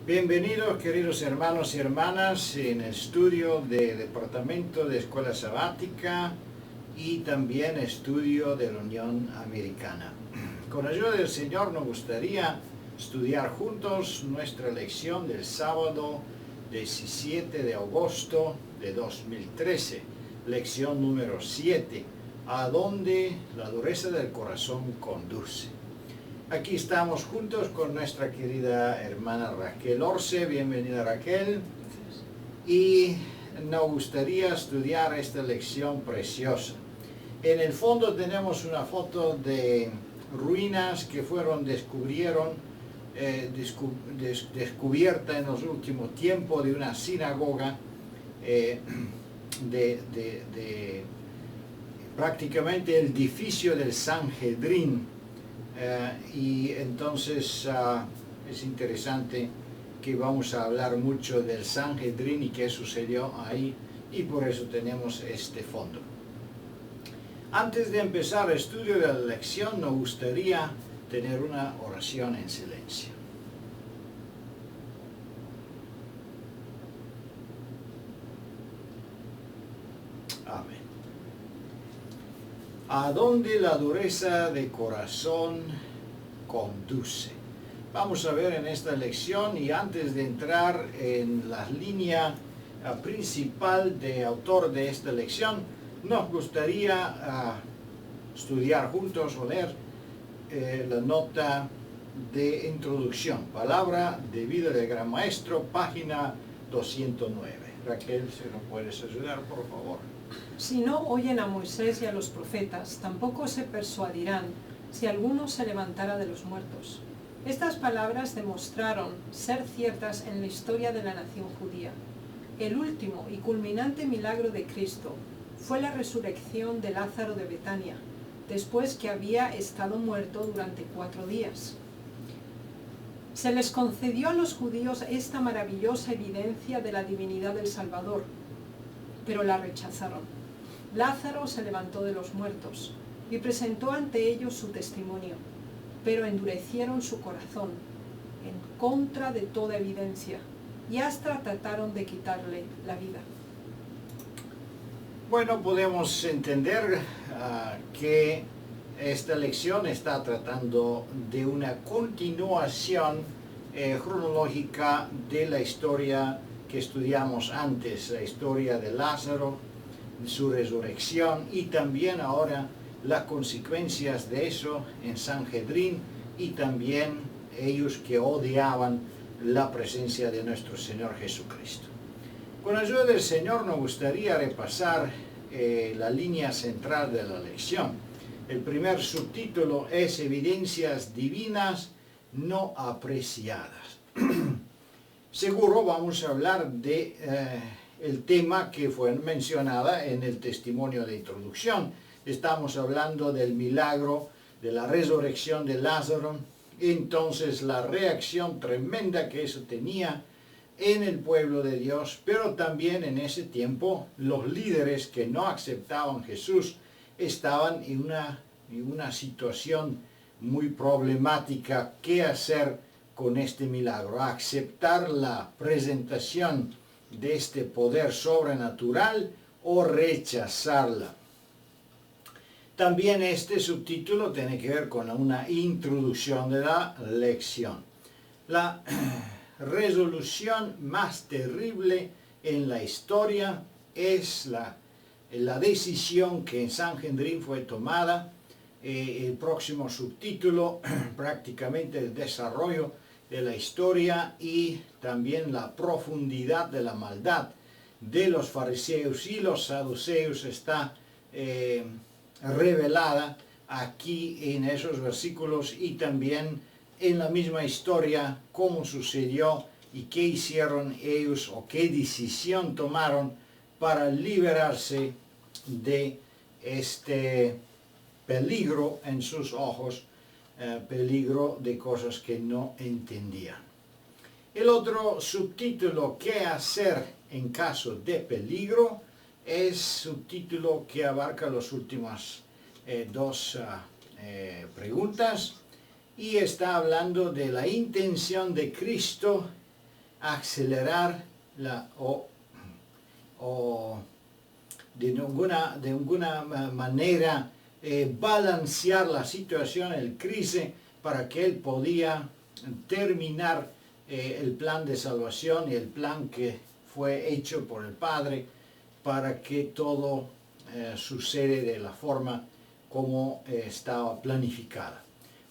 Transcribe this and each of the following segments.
Bienvenidos queridos hermanos y hermanas en el estudio de Departamento de Escuela Sabática y también estudio de la Unión Americana. Con ayuda del Señor nos gustaría estudiar juntos nuestra lección del sábado 17 de agosto de 2013, lección número 7, a donde la dureza del corazón conduce. Aquí estamos juntos con nuestra querida hermana Raquel Orce. Bienvenida Raquel. Y nos gustaría estudiar esta lección preciosa. En el fondo tenemos una foto de ruinas que fueron descubierta en los últimos tiempos de una sinagoga de prácticamente el edificio del Sanhedrin. Y entonces es interesante que vamos a hablar mucho del Sanhedrin y qué sucedió ahí, y por eso tenemos este fondo. Antes de empezar el estudio de la lección, nos gustaría tener una oración en silencio. Amén. ¿A dónde la dureza de corazón conduce? Vamos a ver en esta lección, y antes de entrar en la línea principal de autor de esta lección, nos gustaría estudiar juntos o leer la nota de introducción, Palabra de Vida del Gran Maestro, página 209. Raquel, si nos puedes ayudar, por favor. Si no oyen a Moisés y a los profetas, tampoco se persuadirán si alguno se levantara de los muertos. Estas palabras demostraron ser ciertas en la historia de la nación judía. El último y culminante milagro de Cristo fue la resurrección de Lázaro de Betania, después que había estado muerto durante 4 días. Se les concedió a los judíos esta maravillosa evidencia de la divinidad del Salvador, pero la rechazaron. Lázaro se levantó de los muertos y presentó ante ellos su testimonio, pero endurecieron su corazón en contra de toda evidencia y hasta trataron de quitarle la vida. Bueno, podemos entender que esta lección está tratando de una continuación cronológica de la historia que estudiamos antes, la historia de Lázaro, su resurrección, y también ahora las consecuencias de eso en Sanhedrin, y también ellos que odiaban la presencia de nuestro Señor Jesucristo. Con ayuda del Señor nos gustaría repasar la línea central de la lección. El primer subtítulo es Evidencias divinas no apreciadas. Seguro vamos a hablar de el tema que fue mencionado en el testimonio de introducción. Estamos hablando del milagro de la resurrección de Lázaro. Entonces la reacción tremenda que eso tenía en el pueblo de Dios, pero también en ese tiempo los líderes que no aceptaban a Jesús estaban en una situación muy problemática. ¿Qué hacer con este milagro? ¿Aceptar la presentación de este poder sobrenatural o rechazarla? También este subtítulo tiene que ver con una introducción de la lección. La resolución más terrible en la historia es la decisión que en Sanhedrin fue tomada. El próximo subtítulo, prácticamente el desarrollo de la historia y también la profundidad de la maldad de los fariseos y los saduceos, está revelada aquí en esos versículos, y también en la misma historia cómo sucedió y qué hicieron ellos o qué decisión tomaron para liberarse de este peligro en sus ojos, peligro de cosas que no entendían. El otro subtítulo, ¿qué hacer en caso de peligro?, es subtítulo que abarca las últimas dos preguntas, y está hablando de la intención de Cristo acelerar o de ninguna manera balancear la situación, el crisis, para que él podía terminar el plan de salvación y el plan que fue hecho por el Padre para que todo sucede de la forma como estaba planificada.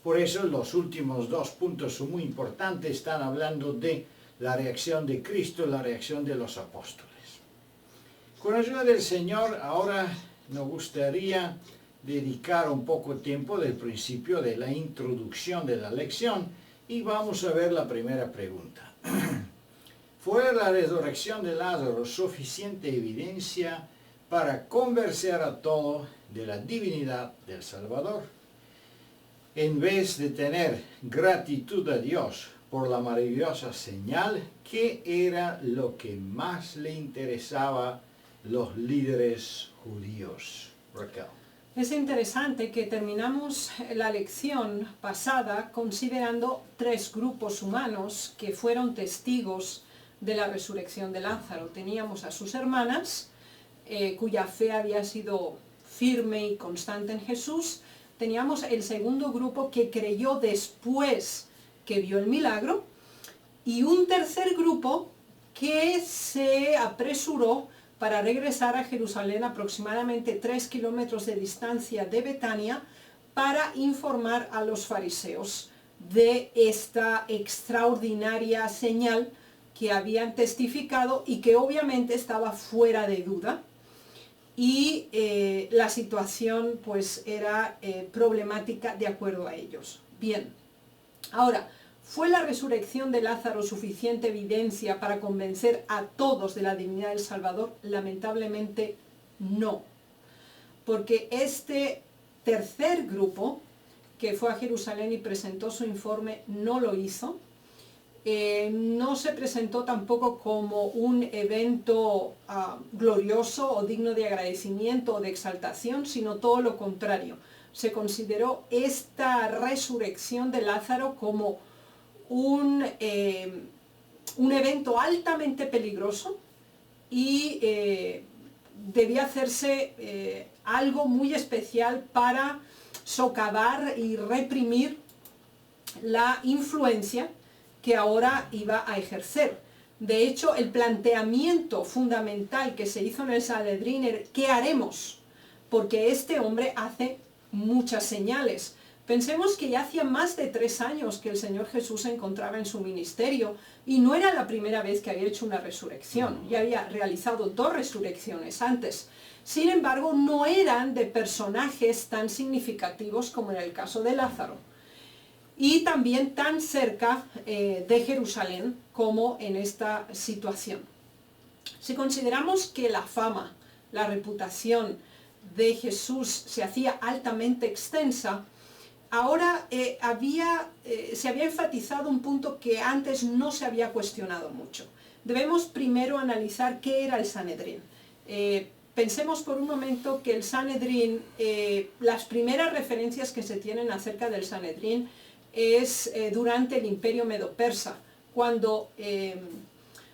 Por eso los últimos dos puntos son muy importantes, están hablando de la reacción de Cristo y la reacción de los apóstoles. Con ayuda del Señor, ahora nos gustaría dedicar un poco de tiempo del principio de la introducción de la lección y vamos a ver la primera pregunta. ¿Fue la resurrección de Lázaro suficiente evidencia para convencer a todos de la divinidad del Salvador? En vez de tener gratitud a Dios por la maravillosa señal, ¿qué era lo que más le interesaba a los líderes judíos? Raquel. Es interesante que terminamos la lección pasada considerando tres grupos humanos que fueron testigos de la resurrección de Lázaro. Teníamos a sus hermanas, cuya fe había sido firme y constante en Jesús. Teníamos el segundo grupo que creyó después que vio el milagro. Y un tercer grupo que se apresuró para regresar a Jerusalén, aproximadamente 3 kilómetros de distancia de Betania, para informar a los fariseos de esta extraordinaria señal que habían testificado y que obviamente estaba fuera de duda. Y la situación pues era problemática de acuerdo a ellos. Bien, ahora, ¿fue la resurrección de Lázaro suficiente evidencia para convencer a todos de la divinidad del Salvador? Lamentablemente no, porque este tercer grupo que fue a Jerusalén y presentó su informe no lo hizo. No se presentó tampoco como un evento glorioso o digno de agradecimiento o de exaltación, sino todo lo contrario. Se consideró esta resurrección de Lázaro como un evento altamente peligroso y debía hacerse algo muy especial para socavar y reprimir la influencia que ahora iba a ejercer. De hecho, el planteamiento fundamental que se hizo en el Sanedrín era: ¿qué haremos? Porque este hombre hace muchas señales. Pensemos que ya hacía más de 3 años que el Señor Jesús se encontraba en su ministerio y no era la primera vez que había hecho una resurrección, ya había realizado 2 resurrecciones antes. Sin embargo, no eran de personajes tan significativos como en el caso de Lázaro y también tan cerca de Jerusalén como en esta situación. Si consideramos que la fama, la reputación de Jesús se hacía altamente extensa, ahora se había enfatizado un punto que antes no se había cuestionado mucho. Debemos primero analizar qué era el Sanedrín. Pensemos por un momento que el Sanedrín, las primeras referencias que se tienen acerca del Sanedrín es durante el Imperio Medo-Persa, cuando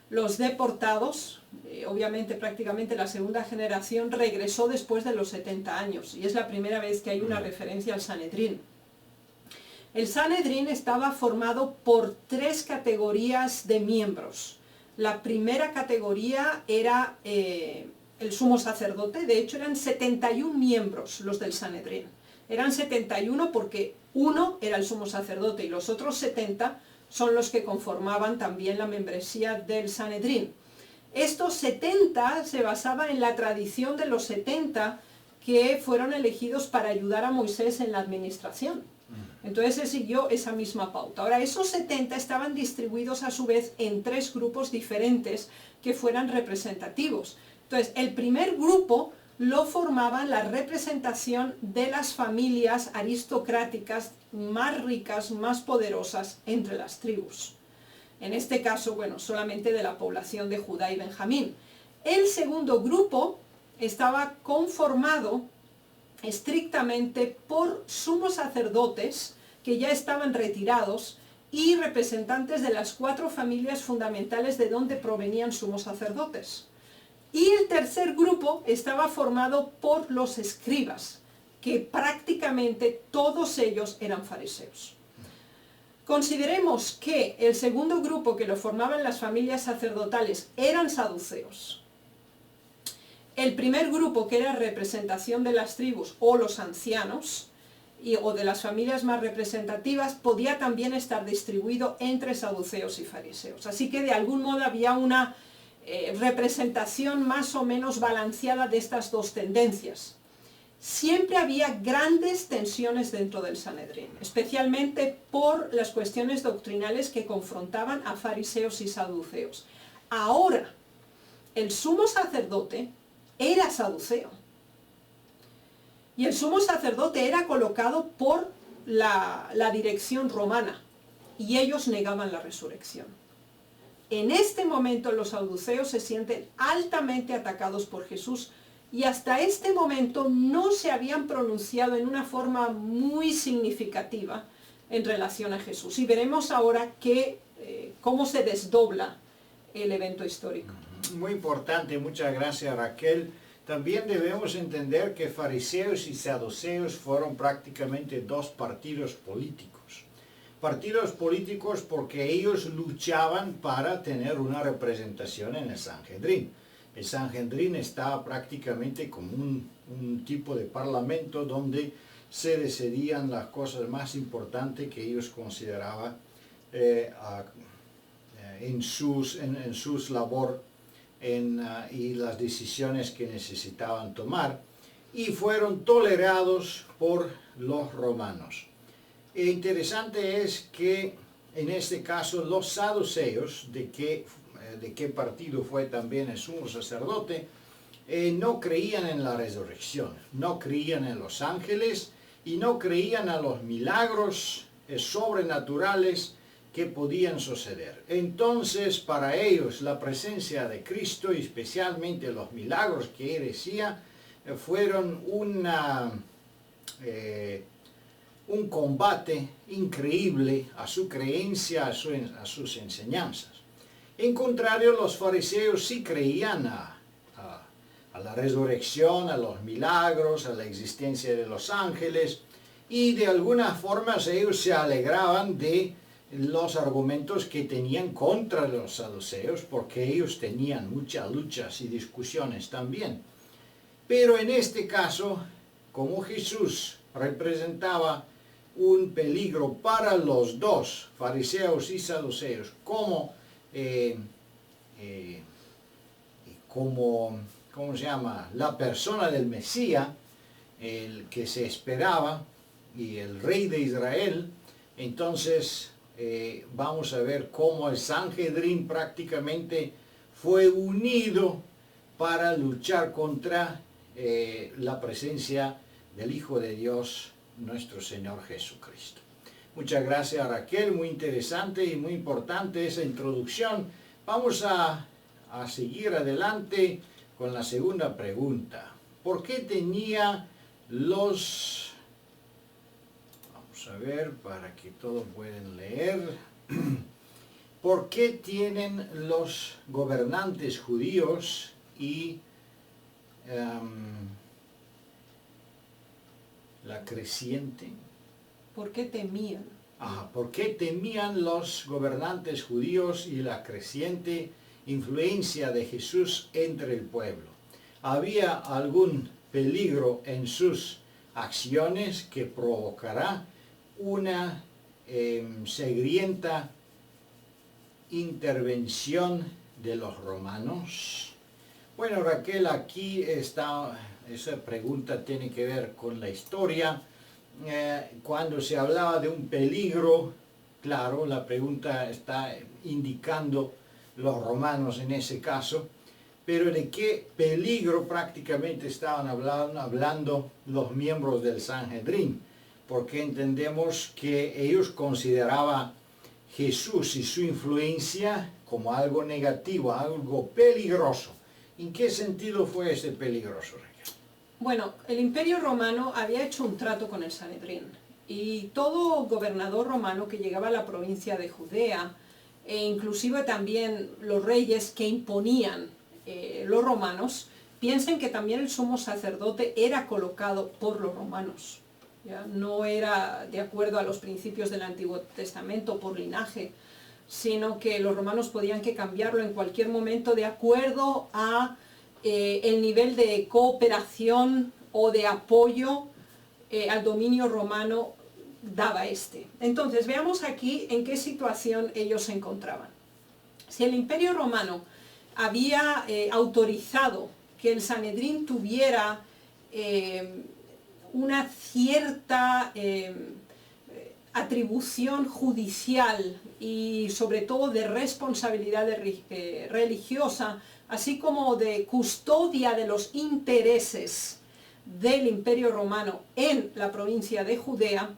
los deportados, obviamente prácticamente la segunda generación, regresó después de los 70 años, y es la primera vez que hay una referencia al Sanedrín. El Sanedrín estaba formado por 3 categorías de miembros. La primera categoría era el sumo sacerdote. De hecho eran 71 miembros los del Sanedrín. Eran 71 porque uno era el sumo sacerdote y los otros 70 son los que conformaban también la membresía del Sanedrín. Estos 70 se basaban en la tradición de los 70 que fueron elegidos para ayudar a Moisés en la administración. Entonces se siguió esa misma pauta. Ahora, esos 70 estaban distribuidos a su vez en 3 grupos diferentes que fueran representativos. Entonces, el primer grupo lo formaban la representación de las familias aristocráticas más ricas, más poderosas entre las tribus. En este caso, bueno, solamente de la población de Judá y Benjamín. El segundo grupo estaba conformado estrictamente por sumos sacerdotes que ya estaban retirados y representantes de las 4 familias fundamentales de donde provenían sumos sacerdotes. Y el tercer grupo estaba formado por los escribas, que prácticamente todos ellos eran fariseos. Consideremos que el segundo grupo que lo formaban las familias sacerdotales eran saduceos. El primer grupo, que era representación de las tribus o los ancianos, o de las familias más representativas, podía también estar distribuido entre saduceos y fariseos. Así que de algún modo había una representación más o menos balanceada de estas dos tendencias. Siempre había grandes tensiones dentro del Sanedrín, especialmente por las cuestiones doctrinales que confrontaban a fariseos y saduceos. Ahora, el sumo sacerdote era saduceo. Y el sumo sacerdote era colocado por la dirección romana, y ellos negaban la resurrección. En este momento los saduceos se sienten altamente atacados por Jesús, y hasta este momento no se habían pronunciado en una forma muy significativa en relación a Jesús. Y veremos ahora cómo se desdobla el evento histórico. Muy importante, muchas gracias, Raquel. También debemos entender que fariseos y saduceos fueron prácticamente 2 partidos políticos. Partidos políticos porque ellos luchaban para tener una representación en el Sanhedrín. El Sanhedrín estaba prácticamente como un tipo de parlamento donde se decidían las cosas más importantes que ellos consideraban en sus labor y las decisiones que necesitaban tomar, y fueron tolerados por los romanos. E interesante es que en este caso los saduceos, de qué partido fue también el sumo sacerdote, no creían en la resurrección, no creían en los ángeles y no creían a los milagros sobrenaturales que podían suceder. Entonces, para ellos la presencia de Cristo, y especialmente los milagros que él hacía, fueron un combate increíble a su creencia, a sus enseñanzas. En contrario, los fariseos sí creían a la resurrección, a los milagros, a la existencia de los ángeles, y de alguna forma ellos se alegraban de los argumentos que tenían contra los saduceos, porque ellos tenían muchas luchas y discusiones también. Pero en este caso, como Jesús representaba un peligro para los dos, fariseos y saduceos, ¿cómo se llama? La persona del Mesías, el que se esperaba, y el rey de Israel. Entonces vamos a ver cómo el Sanhedrín prácticamente fue unido para luchar contra la presencia del Hijo de Dios, nuestro Señor Jesucristo. Muchas gracias, Raquel, muy interesante y muy importante esa introducción. Vamos a seguir adelante con la segunda pregunta. ¿Por qué tenía los... Vamos a ver para que todos puedan leer. ¿Por qué tienen los gobernantes judíos y la creciente? ¿Por qué temían? ¿Por qué temían los gobernantes judíos y la creciente influencia de Jesús entre el pueblo? ¿Había algún peligro en sus acciones que provocará una sangrienta intervención de los romanos? Bueno, Raquel, aquí está, esa pregunta tiene que ver con la historia. Cuando se hablaba de un peligro, claro, la pregunta está indicando los romanos en ese caso, pero ¿de qué peligro prácticamente estaban hablando los miembros del Sanhedrín? Porque entendemos que ellos consideraban Jesús y su influencia como algo negativo, algo peligroso. ¿En qué sentido fue ese peligroso, Raquel? Bueno, el Imperio Romano había hecho un trato con el Sanedrín. Y todo gobernador romano que llegaba a la provincia de Judea, e inclusive también los reyes que imponían los romanos, piensen que también el sumo sacerdote era colocado por los romanos. ¿Ya? No era de acuerdo a los principios del Antiguo Testamento por linaje, sino que los romanos podían que cambiarlo en cualquier momento de acuerdo a el nivel de cooperación o de apoyo al dominio romano daba este. Entonces veamos aquí en qué situación ellos se encontraban. Si el Imperio Romano había autorizado que el Sanedrín tuviera una cierta atribución judicial y sobre todo de responsabilidad religiosa, así como de custodia de los intereses del Imperio Romano en la provincia de Judea,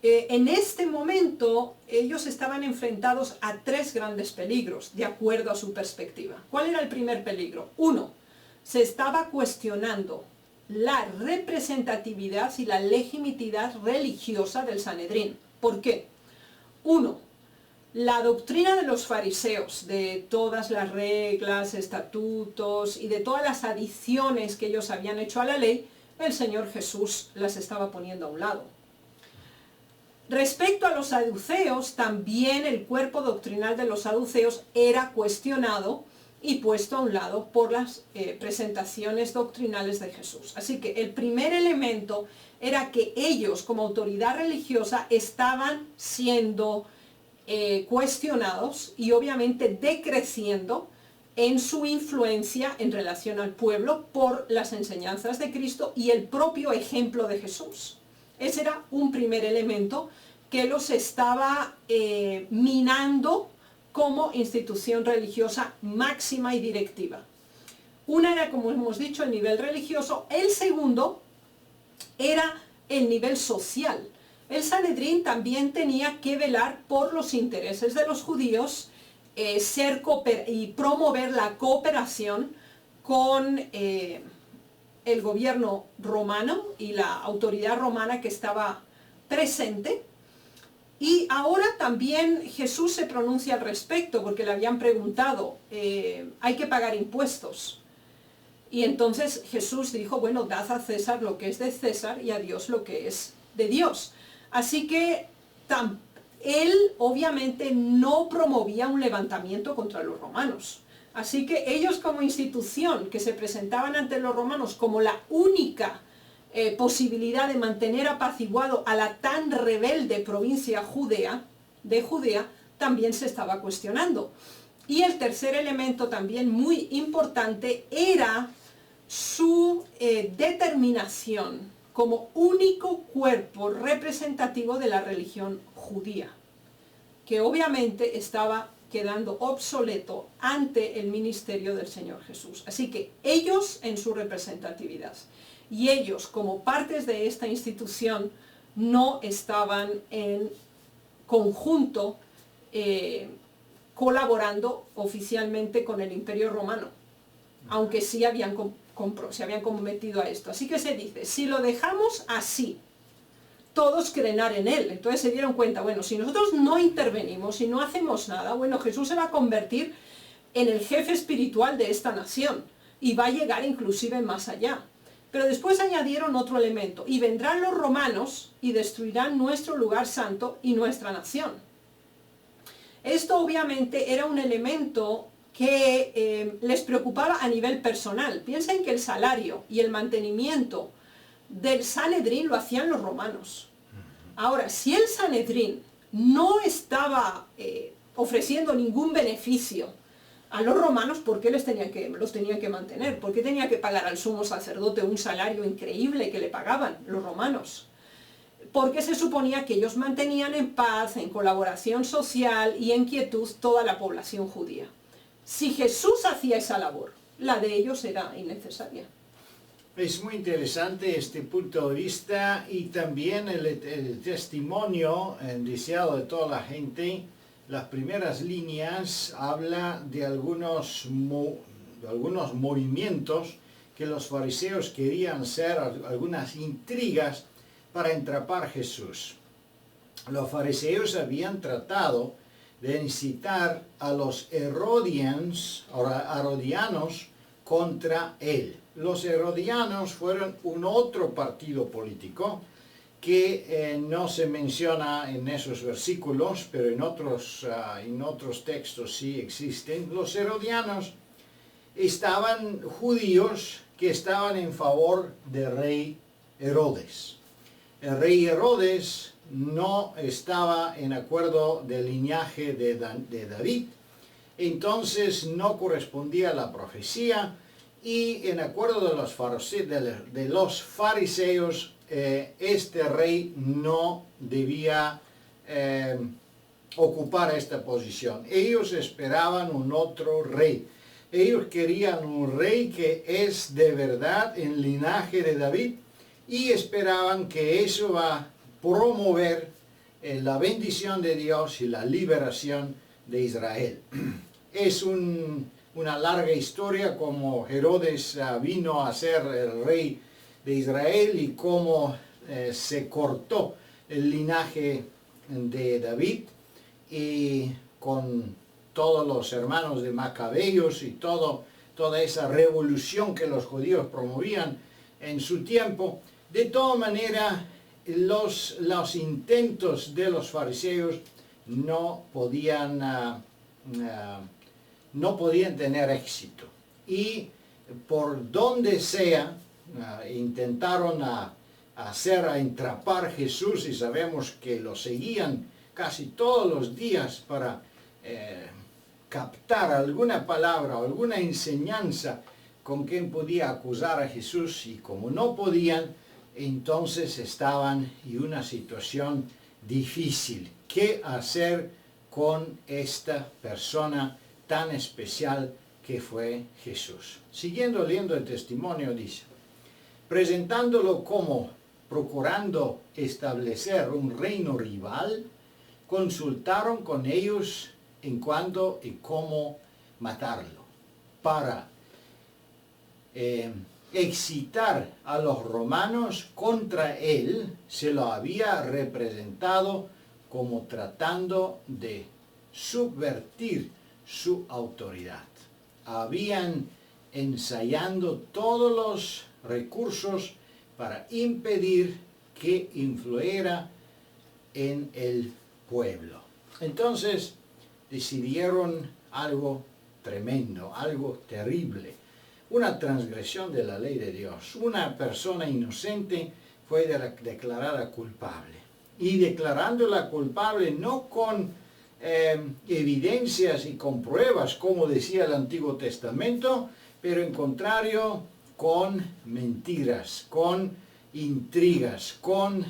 en este momento ellos estaban enfrentados a tres grandes peligros, de acuerdo a su perspectiva. ¿Cuál era el primer peligro? Uno, se estaba cuestionando la representatividad y la legitimidad religiosa del Sanedrín. ¿Por qué? Uno, la doctrina de los fariseos, de todas las reglas, estatutos y de todas las adiciones que ellos habían hecho a la ley, el Señor Jesús las estaba poniendo a un lado. Respecto a los saduceos, también el cuerpo doctrinal de los saduceos era cuestionado y puesto a un lado por las presentaciones doctrinales de Jesús. Así que el primer elemento era que ellos, como autoridad religiosa, estaban siendo cuestionados y obviamente decreciendo en su influencia en relación al pueblo por las enseñanzas de Cristo y el propio ejemplo de Jesús. Ese era un primer elemento que los estaba minando como institución religiosa máxima y directiva. Una era, como hemos dicho, el nivel religioso. El segundo era el nivel social. El Sanedrín también tenía que velar por los intereses de los judíos y promover la cooperación con el gobierno romano y la autoridad romana que estaba presente. Y ahora también Jesús se pronuncia al respecto, porque le habían preguntado, hay que pagar impuestos. Y entonces Jesús dijo, bueno, dad a César lo que es de César y a Dios lo que es de Dios. Así que él obviamente no promovía un levantamiento contra los romanos. Así que ellos como institución que se presentaban ante los romanos como la única posibilidad de mantener apaciguado a la tan rebelde provincia de Judea, también se estaba cuestionando. Y el tercer elemento también muy importante era su determinación como único cuerpo representativo de la religión judía, que obviamente estaba quedando obsoleto ante el ministerio del Señor Jesús. Así que ellos en su representatividad y ellos como partes de esta institución no estaban en conjunto colaborando oficialmente con el Imperio Romano, aunque sí se habían comprometido a esto. Así que se dice, si lo dejamos así, todos creerán en él. Entonces se dieron cuenta, bueno, si nosotros no intervenimos, si no hacemos nada, bueno, Jesús se va a convertir en el jefe espiritual de esta nación y va a llegar inclusive más allá. Pero después añadieron otro elemento, y vendrán los romanos y destruirán nuestro lugar santo y nuestra nación. Esto obviamente era un elemento que les preocupaba a nivel personal. Piensen que el salario y el mantenimiento del Sanedrín lo hacían los romanos. Ahora, si el Sanedrín no estaba ofreciendo ningún beneficio a los romanos, ¿por qué los tenían que mantener? ¿Por qué tenía que pagar al sumo sacerdote un salario increíble que le pagaban los romanos? Porque se suponía que ellos mantenían en paz, en colaboración social y en quietud toda la población judía. Si Jesús hacía esa labor, la de ellos era innecesaria. Es muy interesante este punto de vista y también el testimonio deseado de toda la gente. Las primeras líneas habla de algunos movimientos que los fariseos querían hacer, algunas intrigas para entrapar a Jesús. Los fariseos habían tratado de incitar a los herodianos contra él. Los herodianos fueron un otro partido político que no se menciona en esos versículos, pero en otros textos sí existen. Los herodianos estaban judíos que estaban en favor del rey Herodes. El rey Herodes no estaba en acuerdo del linaje de David, entonces no correspondía a la profecía, y en acuerdo de los fariseos, este rey no debía ocupar esta posición. Ellos esperaban un otro rey. Ellos querían un rey que es de verdad en linaje de David, y esperaban que eso va a promover la bendición de Dios y la liberación de Israel. Es una larga historia cómo Herodes vino a ser el rey de Israel y cómo se cortó el linaje de David, y con todos los hermanos de Macabeos y toda esa revolución que los judíos promovían en su tiempo. De toda manera, los intentos de los fariseos no podían tener éxito, y por donde sea intentaron entrapar a Jesús, y sabemos que lo seguían casi todos los días para captar alguna palabra o alguna enseñanza con quien podía acusar a Jesús, y como no podían, entonces estaban en una situación difícil. ¿Qué hacer con esta persona tan especial que fue Jesús? Siguiendo leyendo el testimonio, dice: presentándolo como procurando establecer un reino rival, consultaron con ellos en cuanto y cómo matarlo, para excitar a los romanos contra él. Se lo había representado como tratando de subvertir su autoridad. Habían ensayando todos los recursos para impedir que influyera en el pueblo. Entonces decidieron algo tremendo, algo terrible, una transgresión de la ley de Dios. Una persona inocente fue declarada culpable, y declarándola culpable no con evidencias y con pruebas, como decía el Antiguo Testamento, pero en contrario, con mentiras, con intrigas, con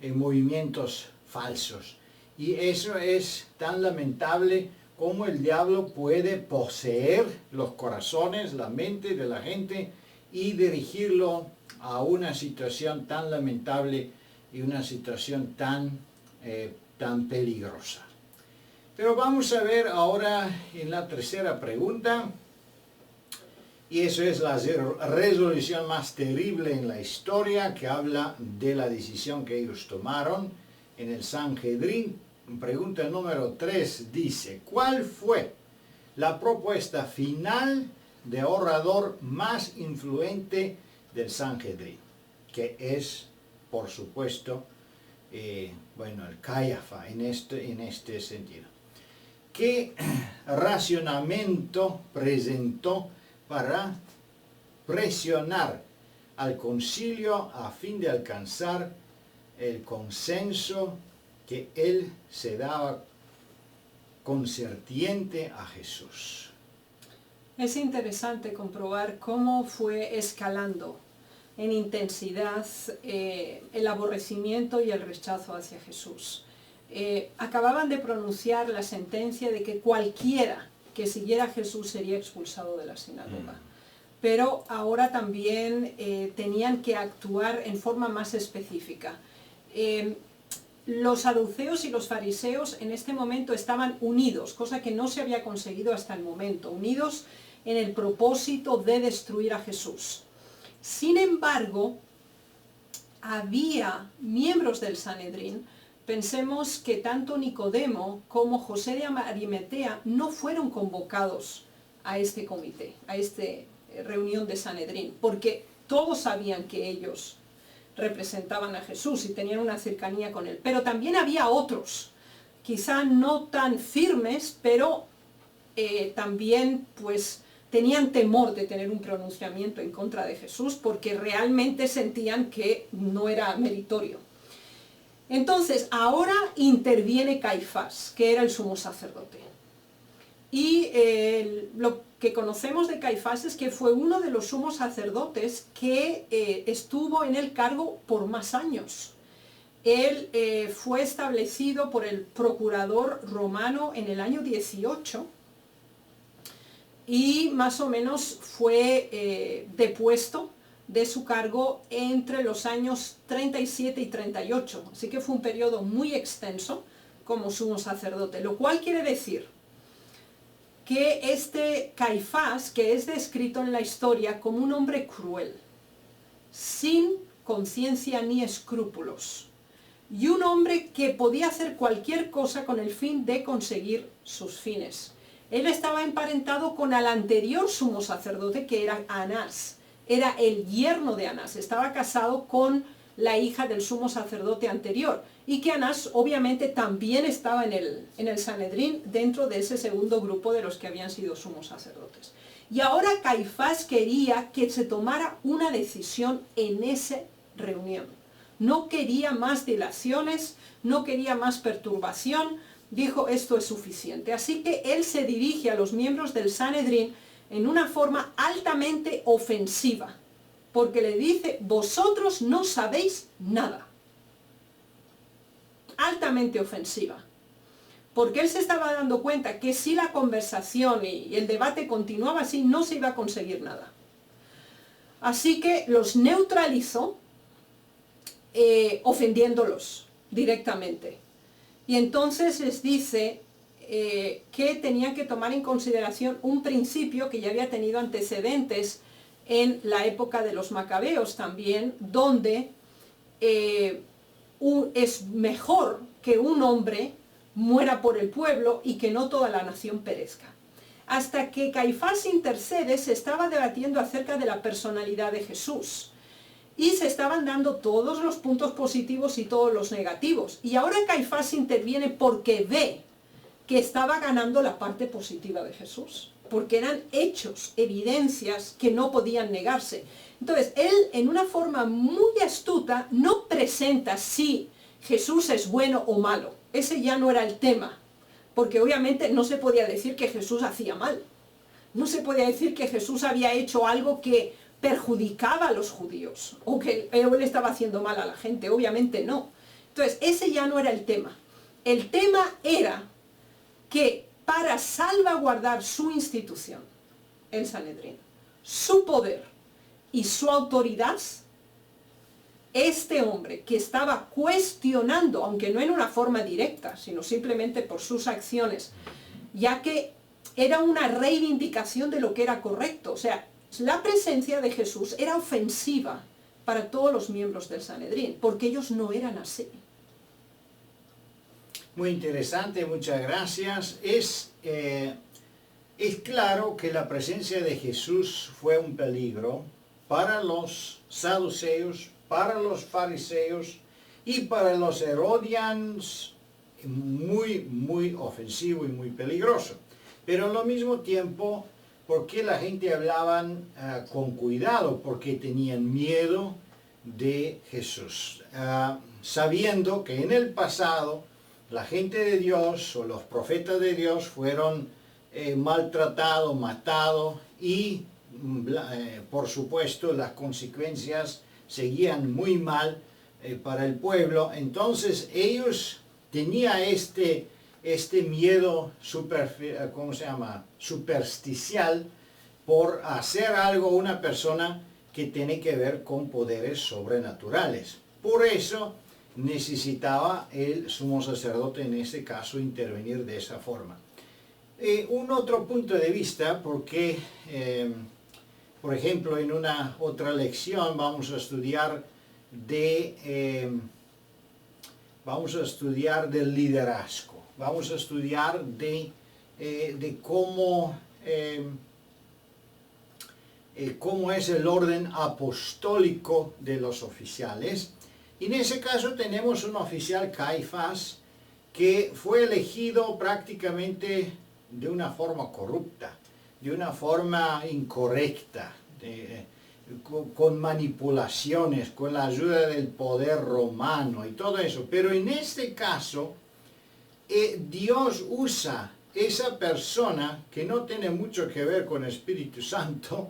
movimientos falsos. Y eso es tan lamentable como el diablo puede poseer los corazones, la mente de la gente, y dirigirlo a una situación tan lamentable y una situación tan peligrosa. Pero vamos a ver ahora en la tercera pregunta, y eso es la resolución más terrible en la historia, que habla de la decisión que ellos tomaron en el Sanhedrin. Pregunta número 3 dice: ¿cuál fue la propuesta final de orador más influyente del Sanhedrin? Que es, por supuesto, el Caifás en este sentido. ¿Qué razonamiento presentó para presionar al concilio a fin de alcanzar el consenso que él se daba concerniente a Jesús? Es interesante comprobar cómo fue escalando en intensidad el aborrecimiento y el rechazo hacia Jesús. Acababan de pronunciar la sentencia de que cualquiera que siguiera a Jesús sería expulsado de la sinagoga. Pero ahora también tenían que actuar en forma más específica. Los saduceos y los fariseos en este momento estaban unidos, cosa que no se había conseguido hasta el momento, unidos en el propósito de destruir a Jesús. Sin embargo, había miembros del Sanedrín. Pensemos que tanto Nicodemo como José de Arimatea no fueron convocados a este comité, a esta reunión de Sanedrín, porque todos sabían que ellos representaban a Jesús y tenían una cercanía con él. Pero también había otros, quizá no tan firmes, pero también pues tenían temor de tener un pronunciamiento en contra de Jesús porque realmente sentían que no era meritorio. Entonces, ahora interviene Caifás, que era el sumo sacerdote. Y lo que conocemos de Caifás es que fue uno de los sumos sacerdotes que estuvo en el cargo por más años. Él fue establecido por el procurador romano en el año 18 y más o menos fue depuesto de su cargo entre los años 37 y 38. Así que fue un periodo muy extenso como sumo sacerdote, lo cual quiere decir que este Caifás, que es descrito en la historia como un hombre cruel, sin conciencia ni escrúpulos, y un hombre que podía hacer cualquier cosa con el fin de conseguir sus fines. Él estaba emparentado con el anterior sumo sacerdote, que era Anás. Era el yerno de Anás, estaba casado con la hija del sumo sacerdote anterior, y que Anás obviamente también estaba en el Sanedrín, dentro de ese segundo grupo de los que habían sido sumos sacerdotes. Y ahora Caifás quería que se tomara una decisión en esa reunión. No quería más dilaciones, no quería más perturbación, dijo esto es suficiente. Así que él se dirige a los miembros del Sanedrín en una forma altamente ofensiva, porque le dice, vosotros no sabéis nada. Altamente ofensiva. Porque él se estaba dando cuenta que si la conversación y el debate continuaba así, no se iba a conseguir nada. Así que los neutralizó, ofendiéndolos directamente. Y entonces les dice que tenían que tomar en consideración un principio que ya había tenido antecedentes en la época de los macabeos también, donde es mejor que un hombre muera por el pueblo y que no toda la nación perezca. Hasta que Caifás intercede, se estaba debatiendo acerca de la personalidad de Jesús. Y se estaban dando todos los puntos positivos y todos los negativos. Y ahora Caifás interviene porque ve que estaba ganando la parte positiva de Jesús. Porque eran hechos, evidencias que no podían negarse. Entonces, él en una forma muy astuta no presenta si Jesús es bueno o malo. Ese ya no era el tema. Porque obviamente no se podía decir que Jesús hacía mal. No se podía decir que Jesús había hecho algo que perjudicaba a los judíos, o que él estaba haciendo mal a la gente, obviamente no. Entonces, ese ya no era el tema. El tema era que para salvaguardar su institución, el Sanedrín, su poder y su autoridad, este hombre que estaba cuestionando, aunque no en una forma directa, sino simplemente por sus acciones, ya que era una reivindicación de lo que era correcto, o sea, la presencia de Jesús era ofensiva para todos los miembros del Sanedrín, porque ellos no eran así. Muy interesante, muchas gracias. Es claro que la presencia de Jesús fue un peligro para los saduceos, para los fariseos y para los herodianos, muy ofensivo y muy peligroso. Pero al mismo tiempo, porque la gente hablaban con cuidado, porque tenían miedo de Jesús, sabiendo que en el pasado la gente de Dios o los profetas de Dios fueron maltratados, matados y por supuesto las consecuencias seguían muy mal para el pueblo. Entonces ellos tenían este miedo supersticial por hacer algo a una persona que tiene que ver con poderes sobrenaturales. Por eso necesitaba el sumo sacerdote en este caso intervenir de esa forma. Un otro punto de vista, porque por ejemplo en una otra lección vamos a estudiar vamos a estudiar del liderazgo, vamos a estudiar de cómo es el orden apostólico de los oficiales. Y en ese caso tenemos un oficial, Caifás, que fue elegido prácticamente de una forma corrupta, de una forma incorrecta, con manipulaciones, con la ayuda del poder romano y todo eso. Pero en este caso, Dios usa esa persona que no tiene mucho que ver con el Espíritu Santo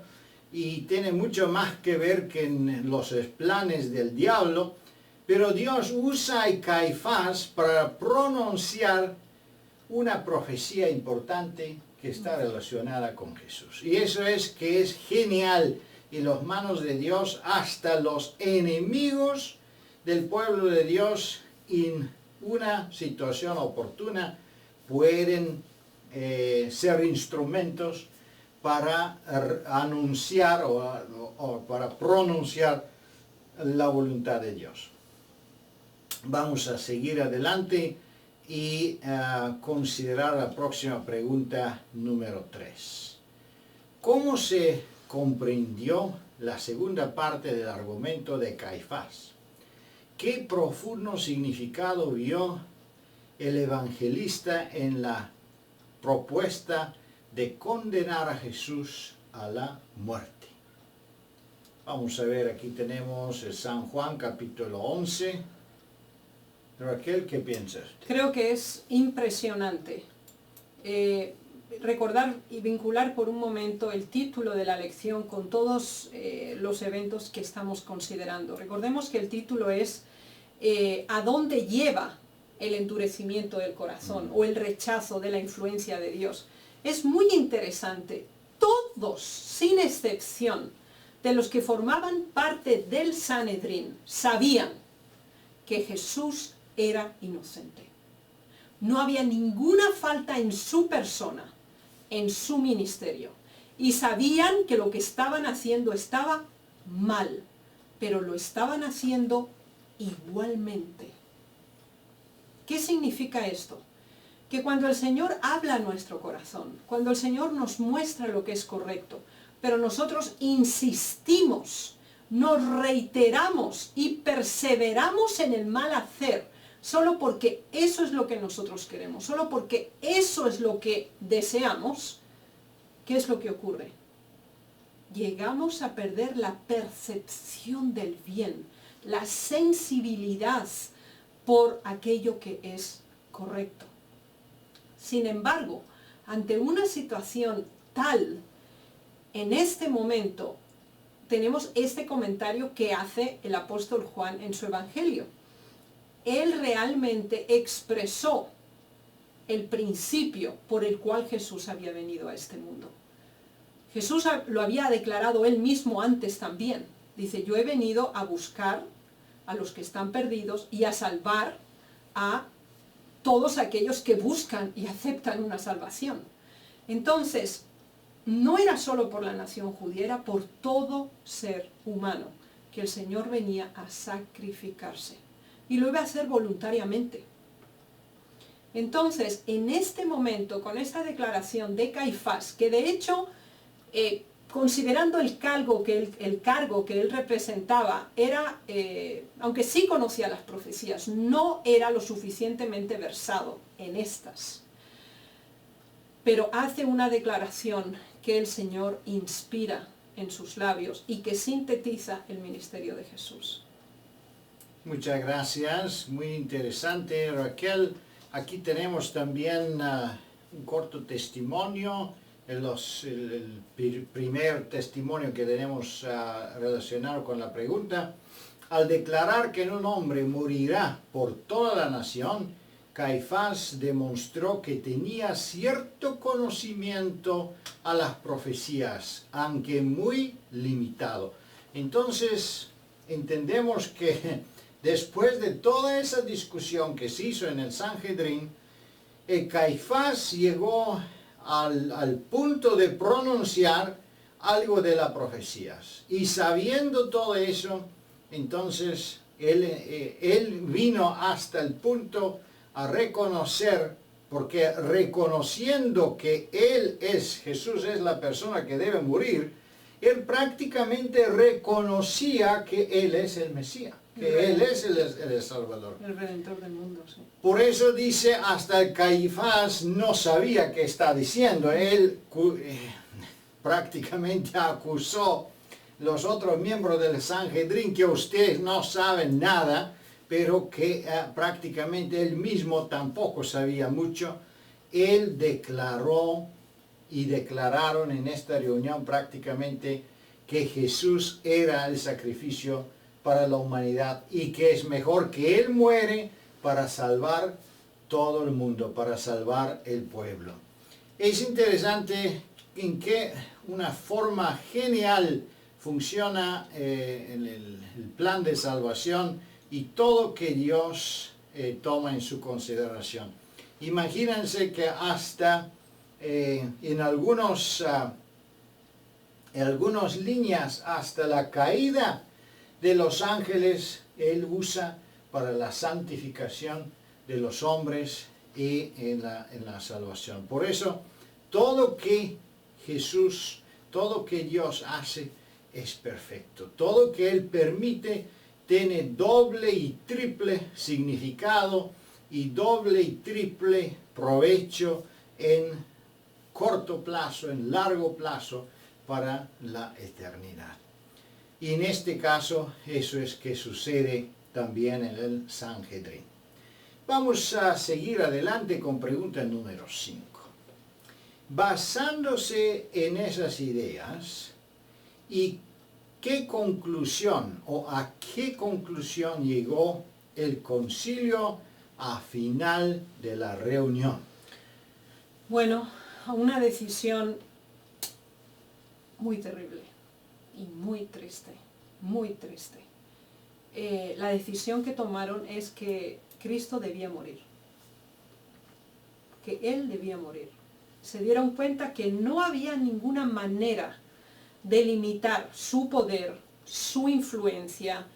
y tiene mucho más que ver que en los planes del diablo, pero Dios usa a Caifás para pronunciar una profecía importante que está relacionada con Jesús. Y eso es que es genial. Y las manos de Dios, hasta los enemigos del pueblo de Dios, en una situación oportuna, pueden ser instrumentos para anunciar o para pronunciar la voluntad de Dios. Vamos a seguir adelante y considerar la próxima pregunta número 3. ¿Cómo se comprendió la segunda parte del argumento de Caifás? ¿Qué profundo significado vio el evangelista en la propuesta de condenar a Jesús a la muerte? Vamos a ver, aquí tenemos el San Juan capítulo 11. Raquel, ¿qué piensas? Creo que es impresionante recordar y vincular por un momento el título de la lección con todos los eventos que estamos considerando. Recordemos que el título es ¿a dónde lleva el endurecimiento del corazón o el rechazo de la influencia de Dios? Es muy interesante. Todos, sin excepción, de los que formaban parte del Sanedrín, sabían que Jesús era inocente. No había ninguna falta en su persona, en su ministerio. Y sabían que lo que estaban haciendo estaba mal, pero lo estaban haciendo igualmente. ¿Qué significa esto? Que cuando el Señor habla a nuestro corazón, cuando el Señor nos muestra lo que es correcto, pero nosotros insistimos, nos reiteramos y perseveramos en el mal hacer, solo porque eso es lo que nosotros queremos, solo porque eso es lo que deseamos, ¿qué es lo que ocurre? Llegamos a perder la percepción del bien, la sensibilidad por aquello que es correcto. Sin embargo, ante una situación tal, en este momento tenemos este comentario que hace el apóstol Juan en su evangelio. Él realmente expresó el principio por el cual Jesús había venido a este mundo. Jesús lo había declarado él mismo antes también. Dice, yo he venido a buscar a los que están perdidos y a salvar a todos aquellos que buscan y aceptan una salvación. Entonces, no era solo por la nación judía, era por todo ser humano que el Señor venía a sacrificarse. Y lo iba a hacer voluntariamente. Entonces, en este momento, con esta declaración de Caifás, que de hecho, considerando el cargo que él representaba, era, aunque sí conocía las profecías, no era lo suficientemente versado en estas. Pero hace una declaración que el Señor inspira en sus labios y que sintetiza el ministerio de Jesús. Muchas gracias, muy interesante, Raquel. Aquí tenemos también un corto testimonio, el primer testimonio que tenemos relacionado con la pregunta. Al declarar que un hombre morirá por toda la nación, Caifás demostró que tenía cierto conocimiento a las profecías, aunque muy limitado. Entonces, entendemos que después de toda esa discusión que se hizo en el Sanhedrin, Caifás llegó al punto de pronunciar algo de las profecías. Y sabiendo todo eso, entonces él vino hasta el punto a reconocer, porque reconociendo que Jesús es la persona que debe morir, él prácticamente reconocía que él es el Mesías, que él es el Salvador. El Redentor del mundo, sí. Por eso dice, hasta el Caifás no sabía qué está diciendo. Él prácticamente acusó los otros miembros del Sanhedrin que ustedes no saben nada, pero que prácticamente él mismo tampoco sabía mucho. Él declaró y declararon en esta reunión prácticamente que Jesús era el sacrificio para la humanidad y que es mejor que Él muere para salvar todo el mundo, para salvar el pueblo. Es interesante en qué una forma genial funciona el plan de salvación y todo que Dios toma en su consideración. Imagínense que hasta en algunas líneas, hasta la caída de los ángeles, Él usa para la santificación de los hombres y en la salvación. Por eso, todo que Jesús, todo que Dios hace es perfecto. Todo que Él permite tiene doble y triple significado y doble y triple provecho en corto plazo, en largo plazo, para la eternidad. Y en este caso, eso es que sucede también en el Sanhedrin. Vamos a seguir adelante con pregunta número 5. Basándose en esas ideas, ¿y qué conclusión o a qué conclusión llegó el concilio a final de la reunión? Bueno, a una decisión muy terrible y muy triste, muy triste. La decisión que tomaron es que Cristo debía morir, que Él debía morir. Se dieron cuenta que no había ninguna manera de limitar su poder, su influencia,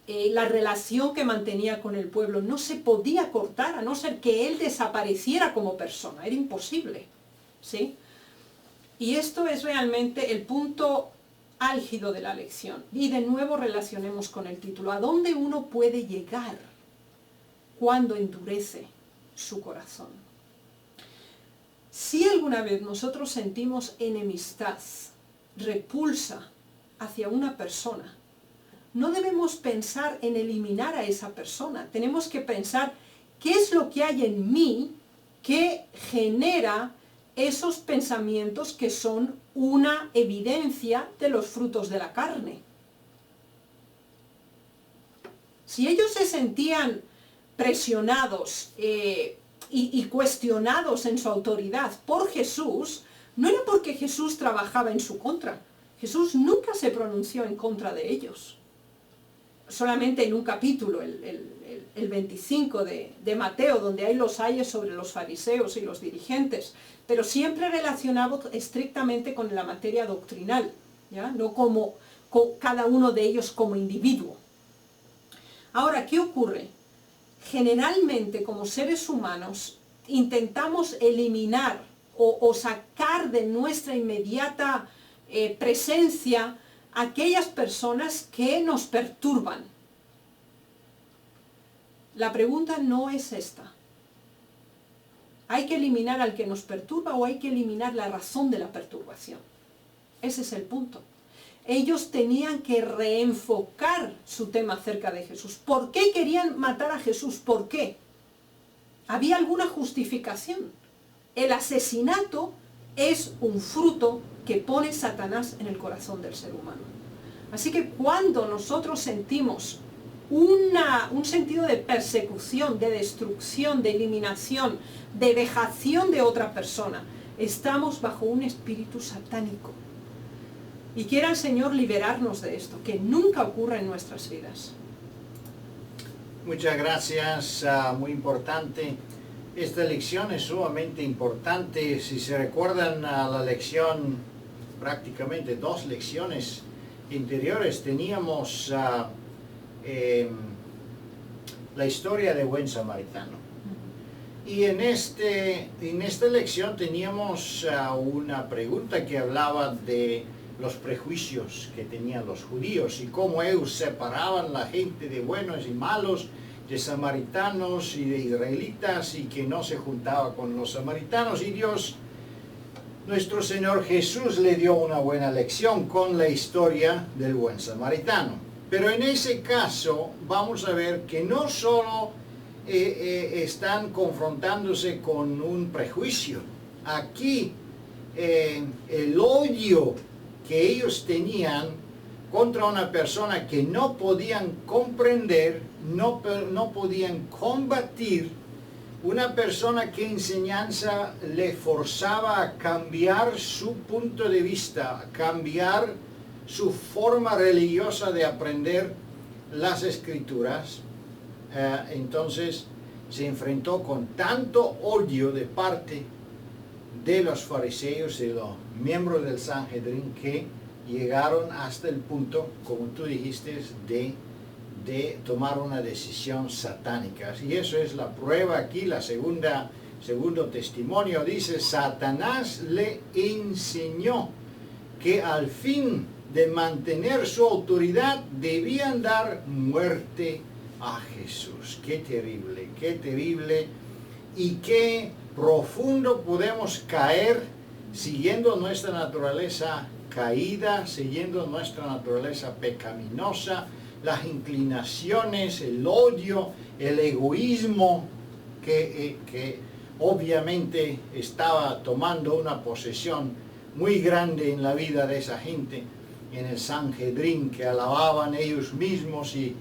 la relación que mantenía con el pueblo. No se podía cortar a no ser que Él desapareciera como persona, era imposible, ¿sí? Y esto es realmente el punto álgido de la lección. Y de nuevo relacionemos con el título. ¿A dónde uno puede llegar cuando endurece su corazón? Si alguna vez nosotros sentimos enemistad, repulsa hacia una persona, no debemos pensar en eliminar a esa persona. Tenemos que pensar qué es lo que hay en mí que genera esos pensamientos que son una evidencia de los frutos de la carne. Si ellos se sentían presionados y cuestionados en su autoridad por Jesús, no era porque Jesús trabajaba en su contra. Jesús nunca se pronunció en contra de ellos. Solamente en un capítulo, el 25 de Mateo, donde hay los ayes sobre los fariseos y los dirigentes, pero siempre relacionado estrictamente con la materia doctrinal, ¿ya? No como cada uno de ellos como individuo. Ahora, ¿qué ocurre? Generalmente, como seres humanos, intentamos eliminar o sacar de nuestra inmediata presencia aquellas personas que nos perturban. La pregunta no es esta. ¿Hay que eliminar al que nos perturba o hay que eliminar la razón de la perturbación? Ese es el punto. Ellos tenían que reenfocar su tema acerca de Jesús. ¿Por qué querían matar a Jesús? ¿Por qué? ¿Había alguna justificación? El asesinato es un fruto que pone Satanás en el corazón del ser humano. Así que cuando nosotros sentimos un sentido de persecución, de destrucción, de eliminación, de vejación de otra persona, estamos bajo un espíritu satánico. Y quiera el Señor liberarnos de esto, que nunca ocurra en nuestras vidas. Muchas gracias, muy importante. Esta lección es sumamente importante. Si se recuerdan a la lección, prácticamente 2 lecciones anteriores, teníamos la historia de Buen Samaritano. Y en esta lección teníamos una pregunta que hablaba de los prejuicios que tenían los judíos y cómo ellos separaban la gente de buenos y malos, de samaritanos y de israelitas, y que no se juntaba con los samaritanos. Y Dios, nuestro Señor Jesús, le dio una buena lección con la historia del buen samaritano. Pero en ese caso vamos a ver que no solo están confrontándose con un prejuicio. Aquí el odio que ellos tenían contra una persona que no podían comprender, no podían combatir, una persona que enseñanza le forzaba a cambiar su punto de vista, a cambiar su forma religiosa de aprender las escrituras. Entonces se enfrentó con tanto odio de parte de los fariseos y los miembros del Sanhedrin que llegaron hasta el punto, como tú dijiste, de tomar una decisión satánica. Y eso es la prueba aquí, segundo testimonio dice: Satanás le enseñó que al fin de mantener su autoridad debían dar muerte a Jesús. Qué terrible y qué profundo podemos caer siguiendo nuestra naturaleza caída, siguiendo nuestra naturaleza pecaminosa, las inclinaciones, el odio, el egoísmo que obviamente estaba tomando una posesión muy grande en la vida de esa gente, en el Sanhedrin, que alababan ellos mismos, y